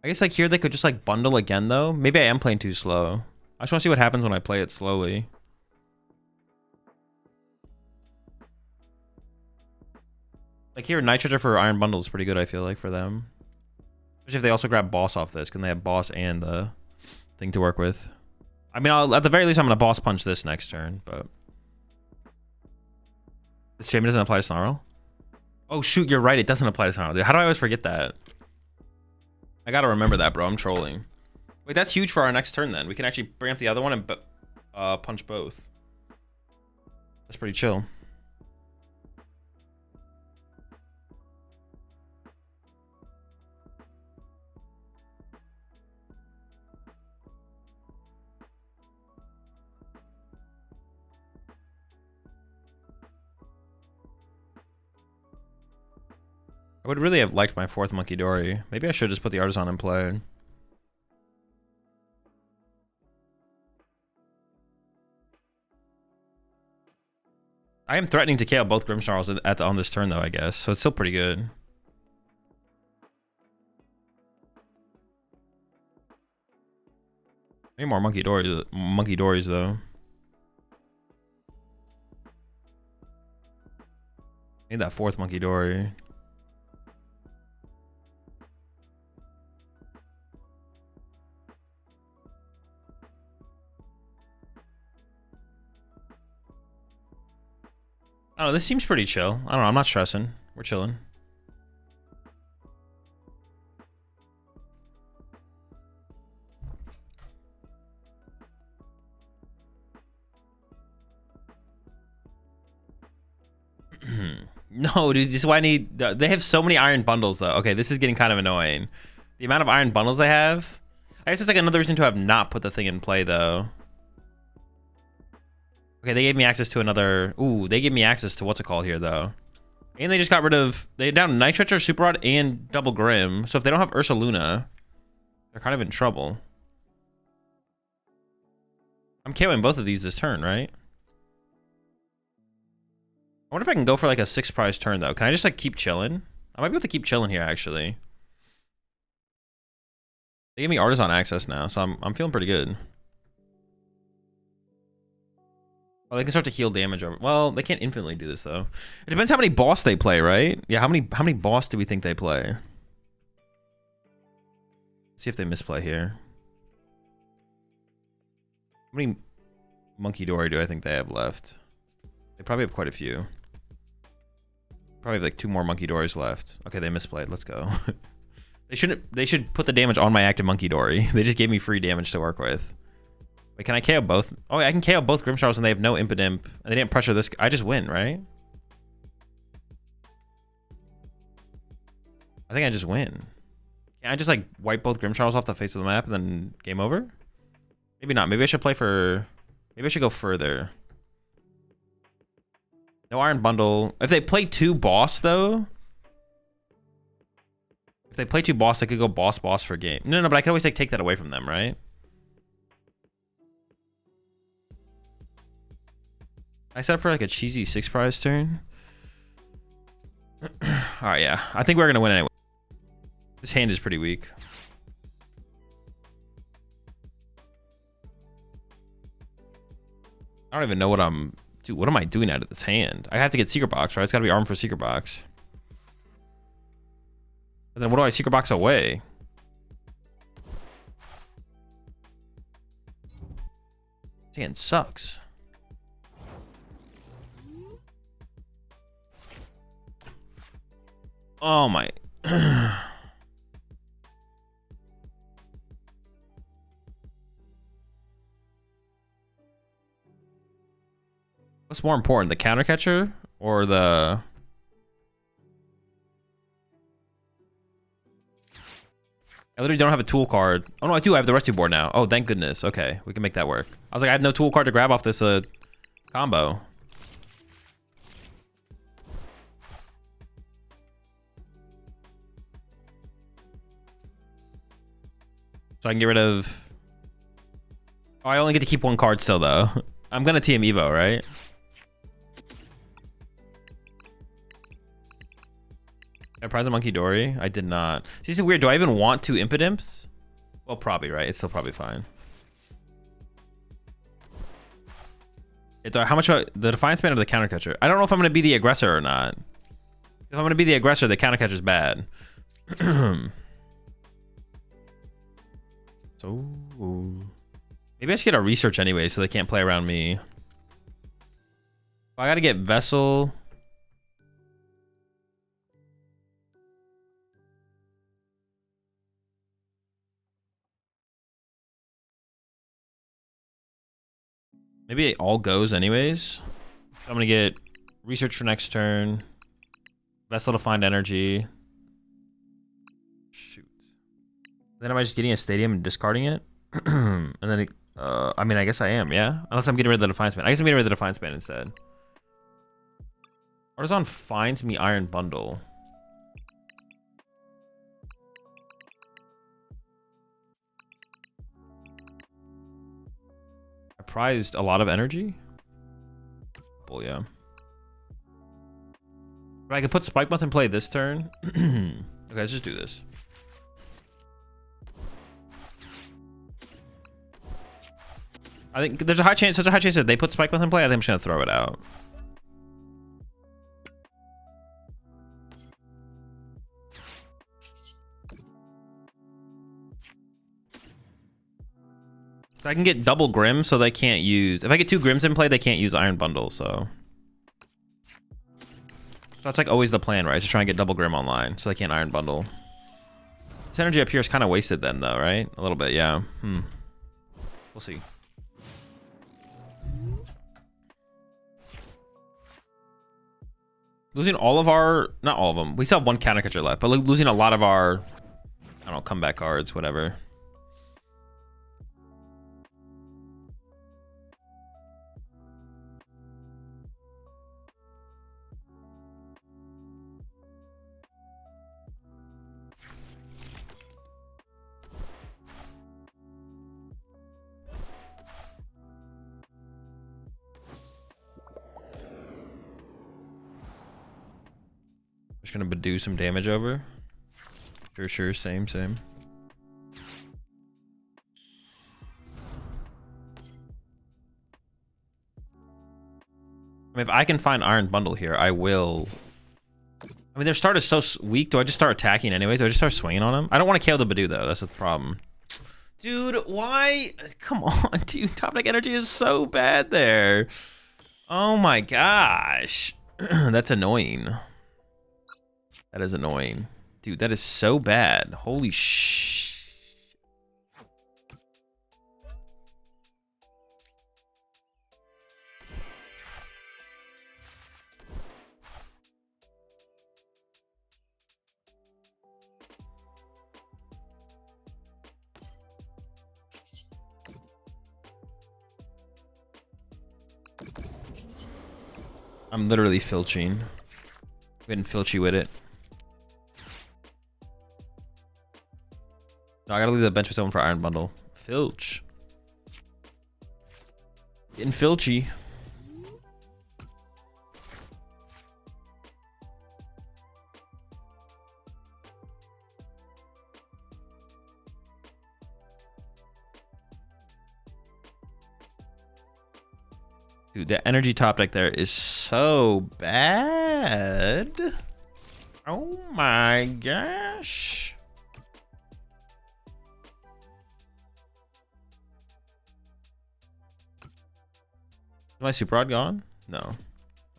guess like here they could just like bundle again though. Maybe I am playing too slow. I just want to see what happens when I play it slowly. Like here, Nitrogen for Iron Bundle is pretty good, I feel like, for them. Especially if they also grab Boss off this, because they have Boss and the thing to work with. I mean, at the very least, I'm going to Boss Punch this next turn, but... This Shaman doesn't apply to Snarl? Oh, shoot, you're right. It doesn't apply to Snarl. Dude, how do I always forget that? I got to remember that, bro. I'm trolling. Wait, that's huge for our next turn, then. We can actually bring up the other one and punch both. That's pretty chill. I would really have liked my fourth Monkey Dory. Maybe I should just put the Artisan in play. I am threatening to KO both Grimmsnarls on this turn, though, I guess. So it's still pretty good. I need more Monkey Dories, though. I need that fourth Monkey Dory. I don't know, this seems pretty chill. I don't know, I'm not stressing. We're chilling. No, dude, this is why I need... They have so many iron bundles, though. Okay, this is getting kind of annoying. The amount of iron bundles they have... I guess it's like another reason to have not put the thing in play, though. Okay, they gave me access to another... Ooh, they gave me access to what's it called here, though. And they just got rid of... They down Nitrogen, Super Rod, and Double Grim. So if they don't have Ursa Luna... They're kind of in trouble. I'm KOing both of these this turn, right? I wonder if I can go for like a 6 prize turn though. Can I just like keep chilling? I might be able to keep chilling here actually. They gave me artisan access now, so I'm feeling pretty good. Oh, they can start to heal damage over. Well, they can't infinitely do this though. It depends how many boss they play, right? Yeah, how many boss do we think they play? Let's see if they misplay here. How many Monkey Dory do I think they have left? They probably have quite a few. Probably have like 2 more Monkey Dories left. Okay, they misplayed. Let's go. They should put the damage on my active Monkey Dory. They just gave me free damage to work with. Wait, can I KO both? Oh, I can KO both Grimmsnarls and they have no Impidimp. And they didn't pressure this. I just win, right? I think I just win. Can I just like wipe both Grimmsnarls off the face of the map and then game over? Maybe not. Maybe I should play for... Maybe I should go further. No Iron Bundle. If they play 2 boss though... If they play 2 boss, I could go boss for game. No, but I can always like take that away from them, right? I set up for like a cheesy 6 prize turn. Alright, yeah. I think we're gonna win anyway. This hand is pretty weak. I don't even know what I'm... Dude, what am I doing out of this hand? I have to get Secret Box, right? It's gotta be armed for Secret Box. But then what do I Secret Box away? This hand sucks. Oh my... What's more important, the counter catcher or the... I literally don't have a tool card. Oh no, I do. I have the rescue board now. Oh, thank goodness. Okay, we can make that work. I was like, I have no tool card to grab off this combo. So I can get rid of... Oh, I only get to keep 1 card still, though. I'm gonna TM Evo, right? I prize a Monkey Dory? I did not. See, this is weird. Do I even want 2 Impidimps? Well, probably, right? It's still probably fine. How much... the Defiance Band of the counter catcher? I don't know if I'm gonna be the aggressor or not. If I'm gonna be the aggressor, the counter catcher's bad. So... Maybe I should get a research anyway, so they can't play around me. I gotta get Vessel. Maybe it all goes anyways. I'm gonna get research for next turn. Vessel to find energy. Shoot. Then am I just getting a stadium and discarding it? And then it, I mean, I guess I am, yeah? Unless I'm getting rid of the Defiance Band. I guess I'm getting rid of the Defiance Band instead. Artisan finds me Iron Bundle. I prized a lot of energy? Well, yeah. But I could put Spike Month in play this turn. Okay, let's just do this. I think there's a high chance, such a high chance that they put Spike Month in play. I think I'm just gonna throw it out. So I can get double Grimm, so they can't use... If I get 2 Grimms in play, they can't use Iron Bundle, so... That's like always the plan, right? To try and get double Grimm online, so they can't Iron Bundle. This energy up here is kind of wasted then, though, right? A little bit, yeah. We'll see. Losing all of our... Not all of them. We still have 1 counter catcher left, but losing a lot of our... I don't know, comeback cards, whatever. Just gonna do some damage over. Sure, same. I mean, if I can find Iron Bundle here, I will. I mean, their start is so weak. Do I just start attacking anyways? Do I just start swinging on them? I don't want to KO the Badoo, though. That's the problem. Dude, why? Come on, dude. Top deck energy is so bad there. Oh my gosh. That's annoying. That is annoying. Dude, that is so bad. Holy sh. I'm literally filching. Getting filchy with it. No, I gotta leave the bench with someone for Iron Bundle. Filch. Getting filchy. Dude, the energy top deck there is so bad. Oh my gosh. Is my super rod gone? No. All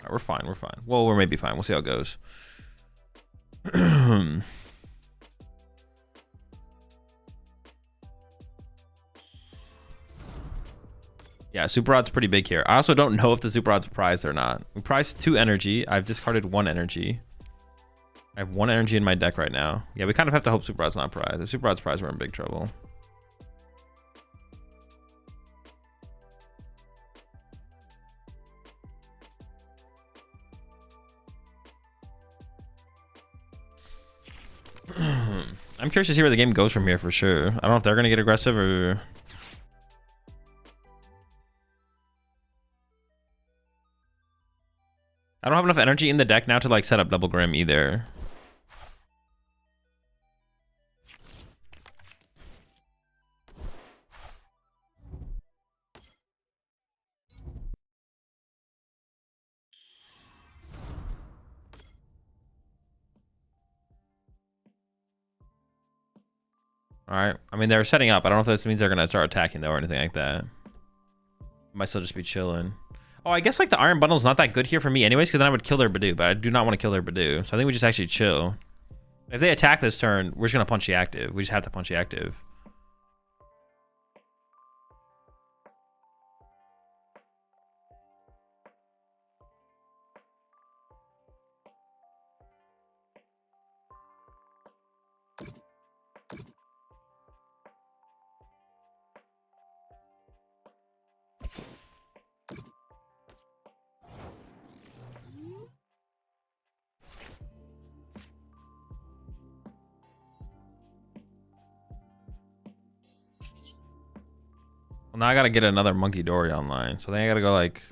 right, we're fine. Well, we're maybe fine. We'll see how it goes. Yeah, Super Rod's pretty big here. I also don't know if the Super Rod's prized or not. We prized 2 energy. I've discarded 1 energy. I have 1 energy in my deck right now. Yeah, we kind of have to hope Super Rod's not prized. If Super Rod's prized, we're in big trouble. I'm curious to see where the game goes from here for sure. I don't know if they're going to get aggressive or... I don't have enough energy in the deck now to like set up double Grim either. All right. I mean, they're setting up. I don't know if this means they're going to start attacking though or anything like that. Might still just be chilling. Oh, I guess like the Iron Bundle's not that good here for me anyways, because then I would kill their Badoo, but I do not want to kill their Badoo. So I think we just actually chill. If they attack this turn, we're just going to punch the active. We just have to punch the active. Well, now I gotta get another Monkey Dory online. So then I gotta go like...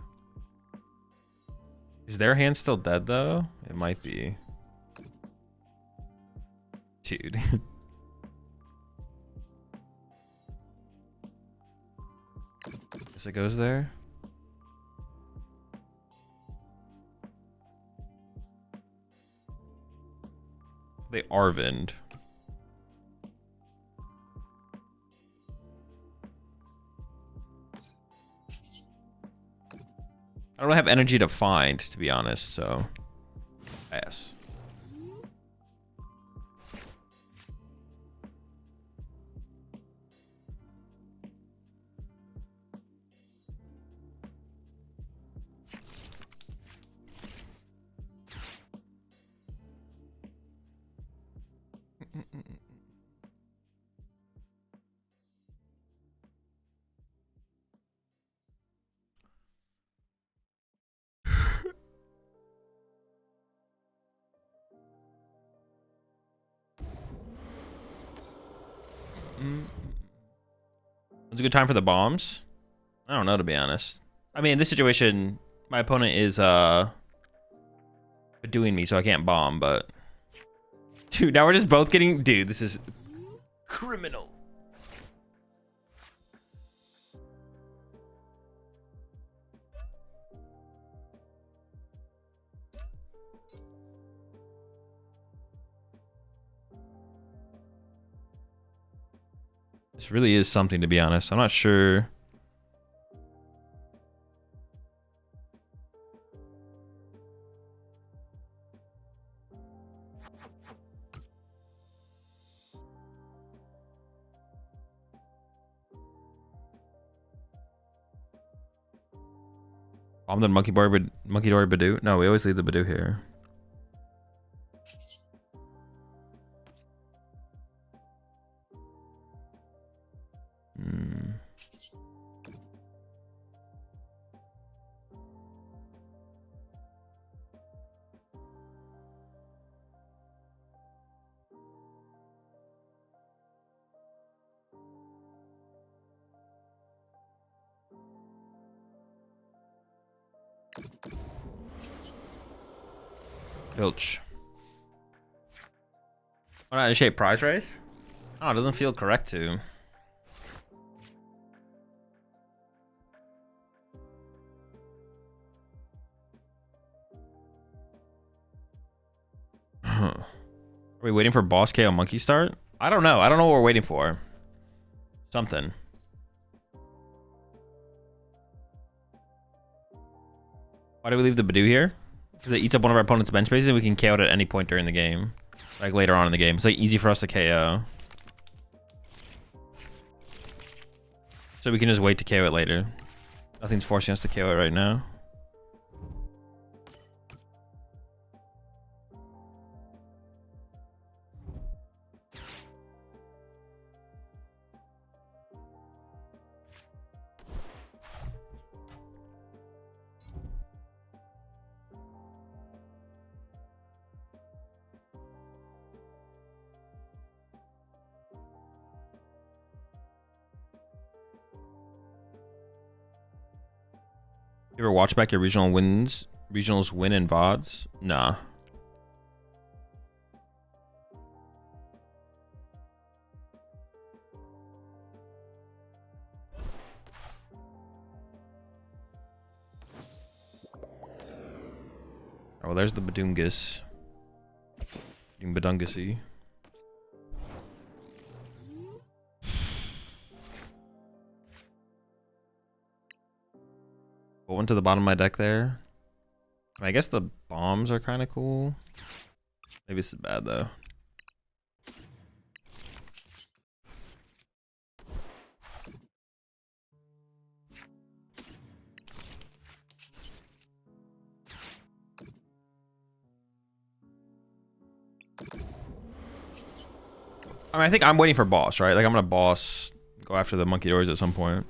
Is their hand still dead though? It might be. Dude. Guess it goes there. They Arvind. I don't have energy to find, to be honest, so pass. It's a good time for the bombs. I don't know, to be honest. I mean, in this situation, my opponent is doing me, so I can't bomb, but Dude, now we're just both getting... Dude, this is criminal. This really is something, to be honest. I'm not sure. I'm the monkey dory Badoo. No, we always leave the Badoo here. Filch. Why not initiate prize race? Oh, it doesn't feel correct to. Are we waiting for boss KO monkey start? I don't know. I don't know what we're waiting for. Something. Why do we leave the Badoo here? Because it eats up one of our opponent's bench spaces and we can KO it at any point during the game. Like later on in the game. It's like easy for us to KO. So we can just wait to KO it later. Nothing's forcing us to KO it right now. You ever watch back your regionals win in VODs? Nah. Oh, well, there's the Badungus. Badungusy. Put one to the bottom of my deck there. I guess the bombs are kind of cool. Maybe this is bad though. I mean, I think I'm waiting for boss, right? Like I'm gonna boss, go after the monkey doors at some point.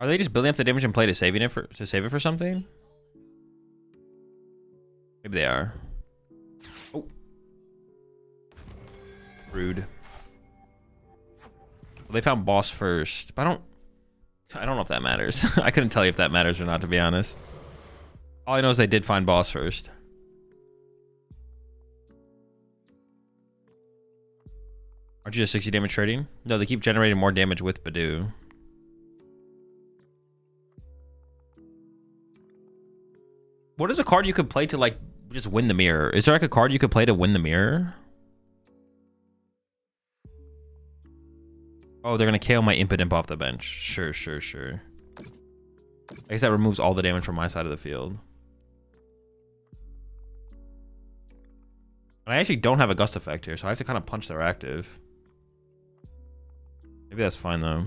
Are they just building up the damage and play to save it for something? Maybe they are. Oh. Rude. Well, they found boss first, but I don't know if that matters. I couldn't tell you if that matters or not, to be honest. All I know is they did find boss first. Aren't you just 60 damage trading? No, they keep generating more damage with Badoo. What is a card you could play to like just win the mirror? Is there like a card you could play to win the mirror? Oh, they're gonna KO my Impidimp off the bench. Sure. I guess that removes all the damage from my side of the field. And I actually don't have a gust effect here, so I have to kind of punch their active. Maybe that's fine though.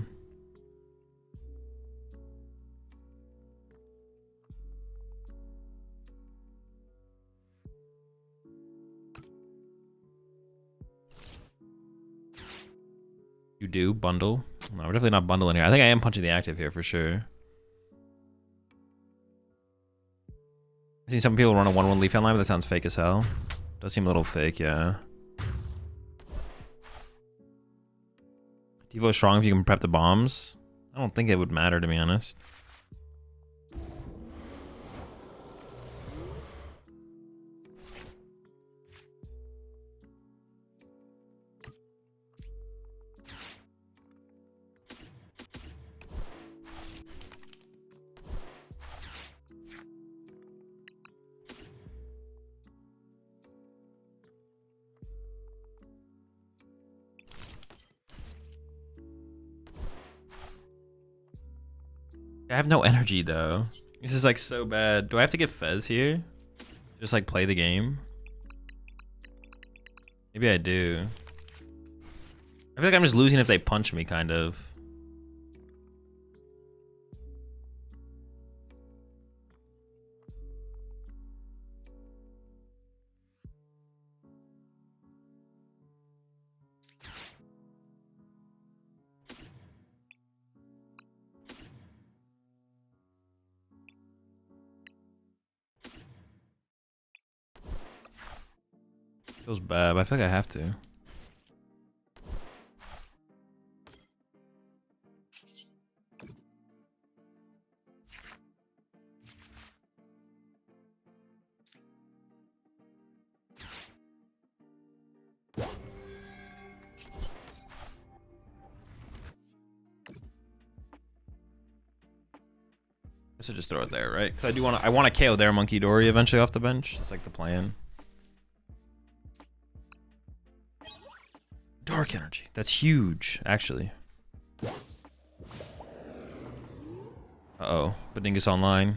You do bundle? No, we're definitely not bundling here. I think I am punching the active here for sure. I've seen some people run a 1/1 leaf line, but that sounds fake as hell. Does seem a little fake, yeah. Devo is strong if you can prep the bombs. I don't think it would matter, to be honest. I have no energy though. This is like so bad. Do I have to get Fez here? Just like play the game? Maybe I do. I feel like I'm just losing if they punch me, kind of. Feels bad, but I feel like I have to. I should just throw it there, right? Because I want to KO their Monkey Dory eventually off the bench. That's like the plan. Dark energy. That's huge, actually. Uh-oh. Badingus online.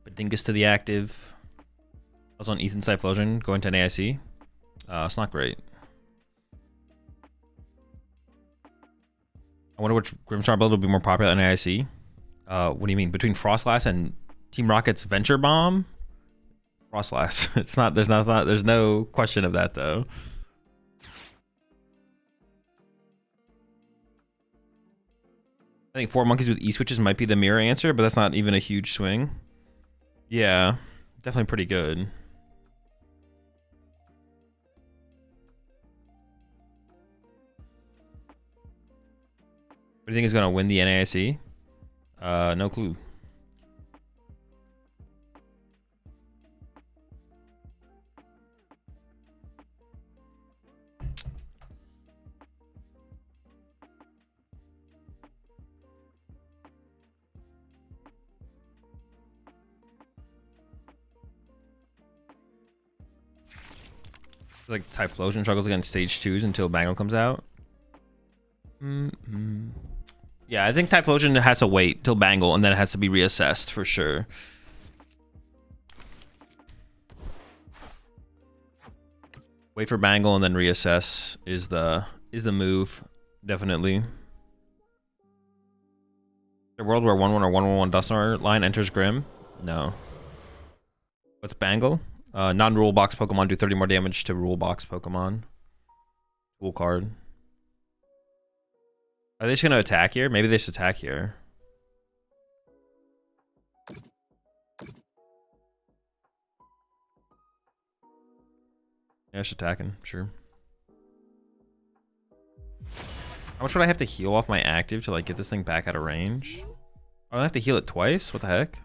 Badingus to the active. I was on Ethan's Typhlosion going to an AIC. It's not great. I wonder which Grimmsnarl build will be more popular than AIC. What do you mean? Between Froslass and Team Rocket's Venture Bomb? Froslass. It's not. There's no question of that though. I think 4 monkeys with E-switches might be the mirror answer, but that's not even a huge swing. Yeah, definitely pretty good. What do you think is going to win the NAIC? No clue. Like Typhlosion struggles against stage 2s until Bangle comes out. Yeah, I think Typhlosion has to wait till Bangle and then it has to be reassessed for sure. Wait for Bangle and then reassess is the move, definitely. The world where 1/1 or 1/1 Dusknoir line enters Grim? No. What's Bangle? Non-rule box Pokemon do 30 more damage to rule box Pokemon. Cool card. Are they just gonna attack here? Maybe they just attack here. Yeah, just attacking, sure. How much would I have to heal off my active to like get this thing back out of range? Oh, I have to heal it twice? What the heck?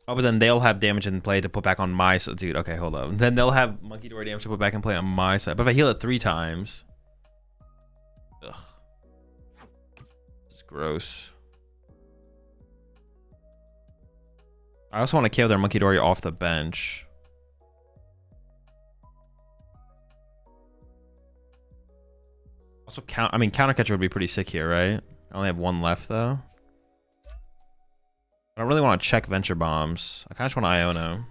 Oh, but then they'll have damage in play to put back on my side. Dude, okay, hold up. Then they'll have Monkey Dory damage to put back in play on my side. But if I heal it 3 times... Ugh. This is gross. I also want to KO their Monkey Dory off the bench. Also, Counter Catcher would be pretty sick here, right? I only have 1 left, though. I don't really want to check Venture Bombs. I kind of just want to Iono.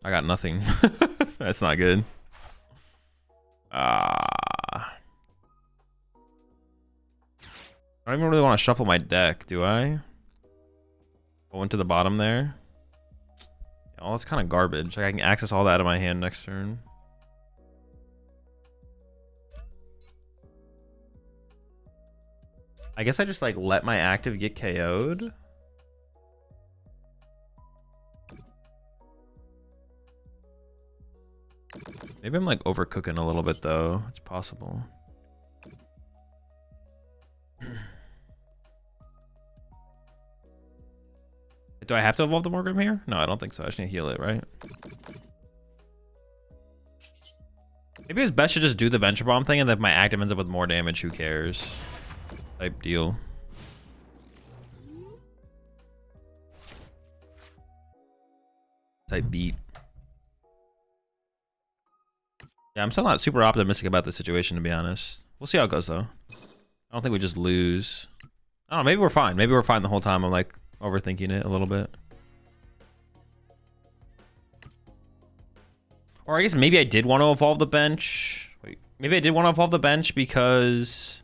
I got nothing. That's not good. I don't even really want to shuffle my deck, do I? Go into the bottom there. Oh, that's kind of garbage. Like I can access all that out of my hand next turn. I guess I just like let my active get KO'd. Maybe I'm like overcooking a little bit though. It's possible. Do I have to evolve the Morgrim here? No, I don't think so. I just need to heal it, right? Maybe it's best to just do the Venture Bomb thing, and if my active ends up with more damage, who cares? Type deal. Type beat. Yeah, I'm still not super optimistic about the situation, to be honest. We'll see how it goes, though. I don't think we just lose. I don't know, maybe we're fine. Maybe we're fine the whole time. I'm, like, overthinking it a little bit. Or I guess maybe I did want to evolve the bench. Wait, maybe I did want to evolve the bench because...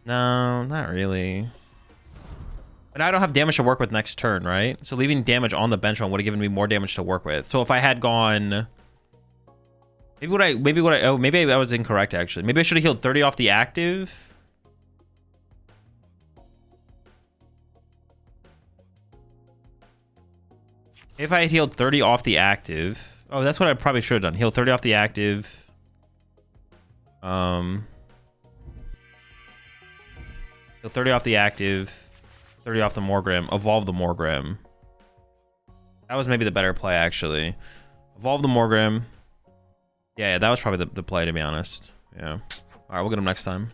No, not really. But I don't have damage to work with next turn, right? So leaving damage on the bench one would have given me more damage to work with. So if I had gone... Maybe I was incorrect, actually. Maybe I should have healed 30 off the active. If I had healed 30 off the active. Oh, that's what I probably should have done. Heal 30 off the active. Heal 30 off the active. 30 off the Morgrim. Evolve the Morgrim. That was maybe the better play, actually. Evolve the Morgrim. Yeah, that was probably the play, to be honest. Yeah. All right, we'll get him next time.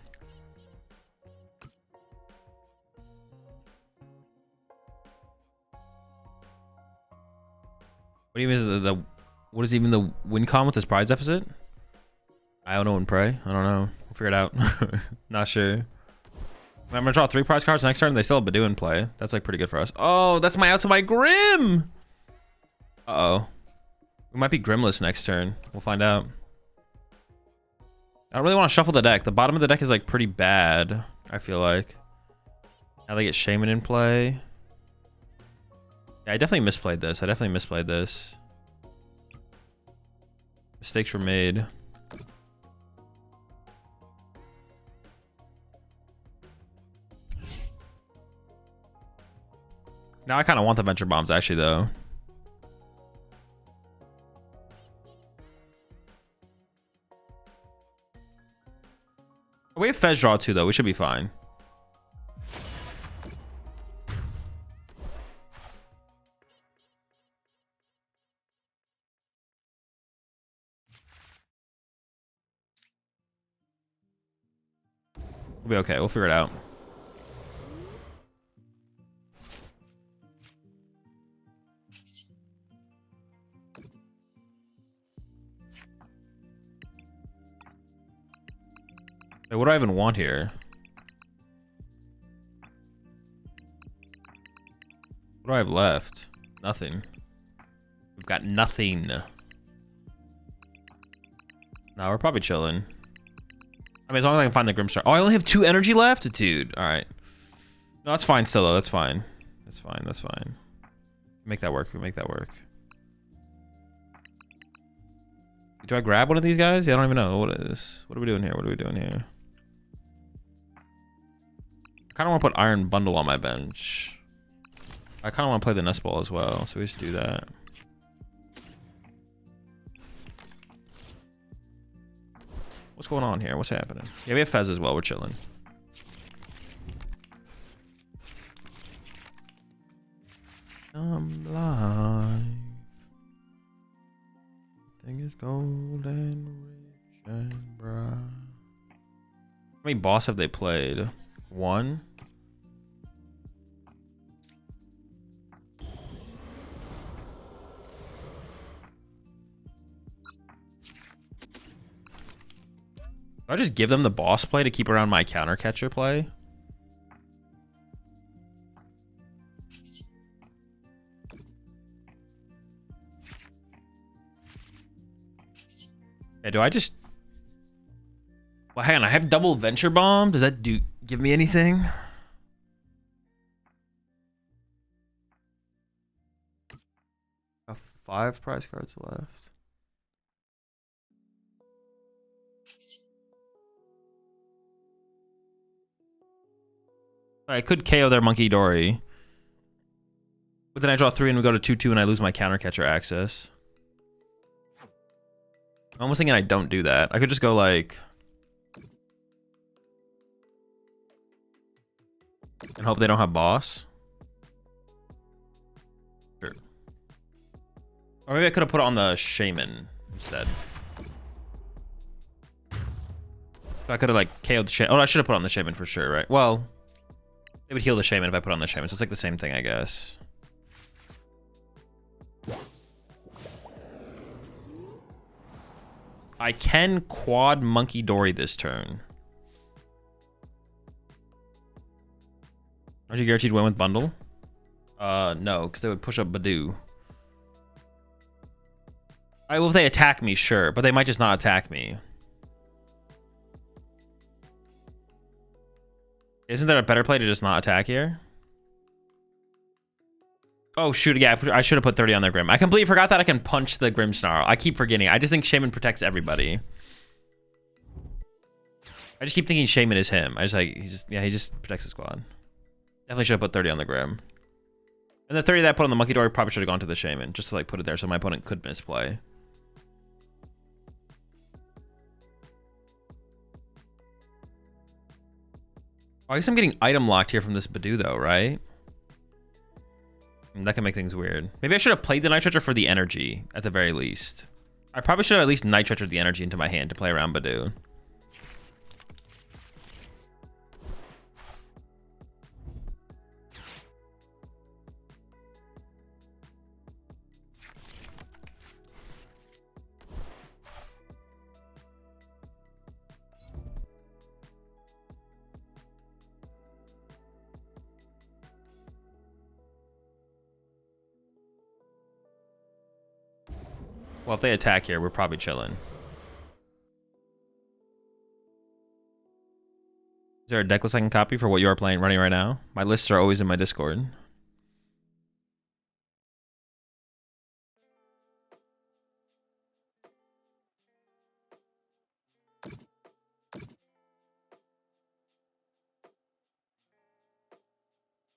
What even is what is even the win con with this prize deficit? I don't know and pray. I don't know. We'll figure it out. Not sure. I'm gonna draw 3 prize cards next turn. They still have Badoo in play. That's like pretty good for us. Oh, that's my out to my Grim. Uh-oh. We might be Grimless next turn. We'll find out. I don't really want to shuffle the deck. The bottom of the deck is like pretty bad, I feel like. Now they get Shaman in play. Yeah, I definitely misplayed this. Mistakes were made. Now I kind of want the Venture Bombs, actually, though. We have Fez draw, too, though. We should be fine. We'll be okay. We'll figure it out. Wait, what do I even want here? What do I have left? Nothing. We've got nothing. No, we're probably chilling. I mean, as long as I can find the Grimmsnarl. Oh, I only have 2 energy left? Dude, all right. No, that's fine still, though. That's fine. That's fine. That's fine. Make that work. We make that work. Do I grab one of these guys? Yeah, I don't even know. What is? What are we doing here? What are we doing here? I kind of want to put Iron Bundle on my bench. I kind of want to play the Nest Ball as well, so we just do that. What's going on here? What's happening? Yeah, we have Fez as well. We're chilling. I'm live. Thing is golden, rich and bright. How many boss have they played? 1. Do I just give them the boss play to keep around my counter catcher play? Yeah, do I just... Well, hang on, I have double Venture Bomb. Does that give me anything? Got 5 prize cards left. I could KO their Monkey Dory. But then I draw 3 and we go to 2-2 and I lose my counter catcher access. I'm almost thinking I don't do that. I could just go like... and hope they don't have boss. Or maybe I could have put it on the Shaman instead. So I could have like KO'd the Shaman. Oh, I should have put it on the Shaman for sure, right? Well, it would heal the Shaman if I put it on the Shaman. So it's like the same thing, I guess. I can quad Monkey Dory this turn. Aren't you guaranteed to win with bundle? No, because they would push up Badoo. Well, if they attack me, sure, but they might just not attack me. Isn't there a better play to just not attack here? Oh, shoot, yeah, I should have put 30 on their Grim. I completely forgot that I can punch the Grimmsnarl. I keep forgetting. I just think Shaman protects everybody. I just keep thinking Shaman is him. I just like, he just protects the squad. Definitely should have put 30 on the Grim. And the 30 that I put on the Monkey Dory probably should have gone to the Shaman, just to like put it there so my opponent could misplay. I guess I'm getting item locked here from this Badoo though, right? That can make things weird. Maybe I should have played the Night Treacher for the energy, at the very least. I probably should have at least Night Treachered the energy into my hand to play around Badoo. Well, if they attack here, we're probably chilling. Is there a deck list I can copy for what you are running right now? My lists are always in my Discord.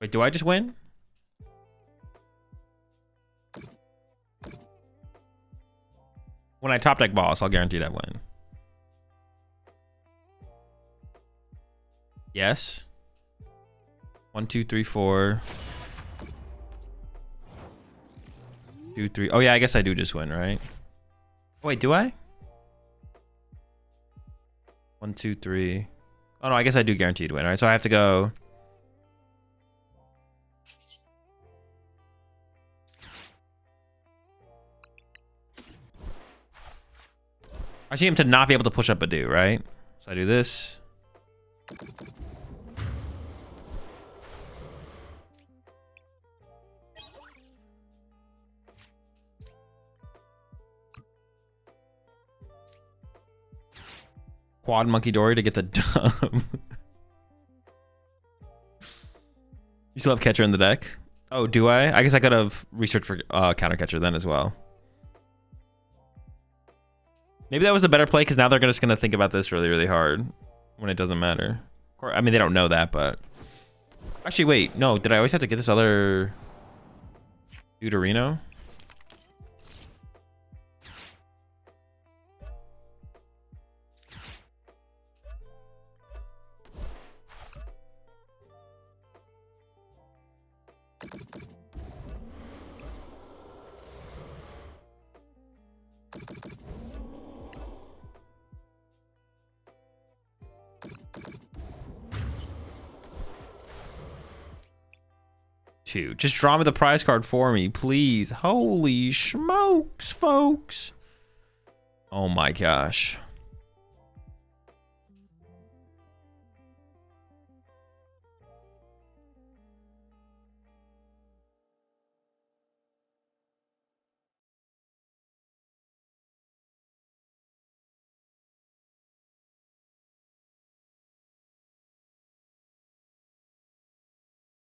Wait, do I just win? When I top deck boss, I'll guarantee that win. Yes. 1, 2, 3, 4. 2, 3. Oh yeah, I guess I do just win, right? Wait, do I? 1, 2, 3. Oh no, I guess I do guaranteed win, right? So I have to go. I see him to not be able to push up Badoo, right? So I do this. Quad Monkey Dory to get the dub. You still have Catcher in the deck? Oh, do I? I guess I could have researched for Counter Catcher then as well. Maybe that was a better play because now they're just going to think about this really, really hard when it doesn't matter. I mean, they don't know that, but... Actually, wait. No, did I always have to get this other... Deuterino? Just draw me the prize card for me, please. Holy smokes, folks. Oh my gosh.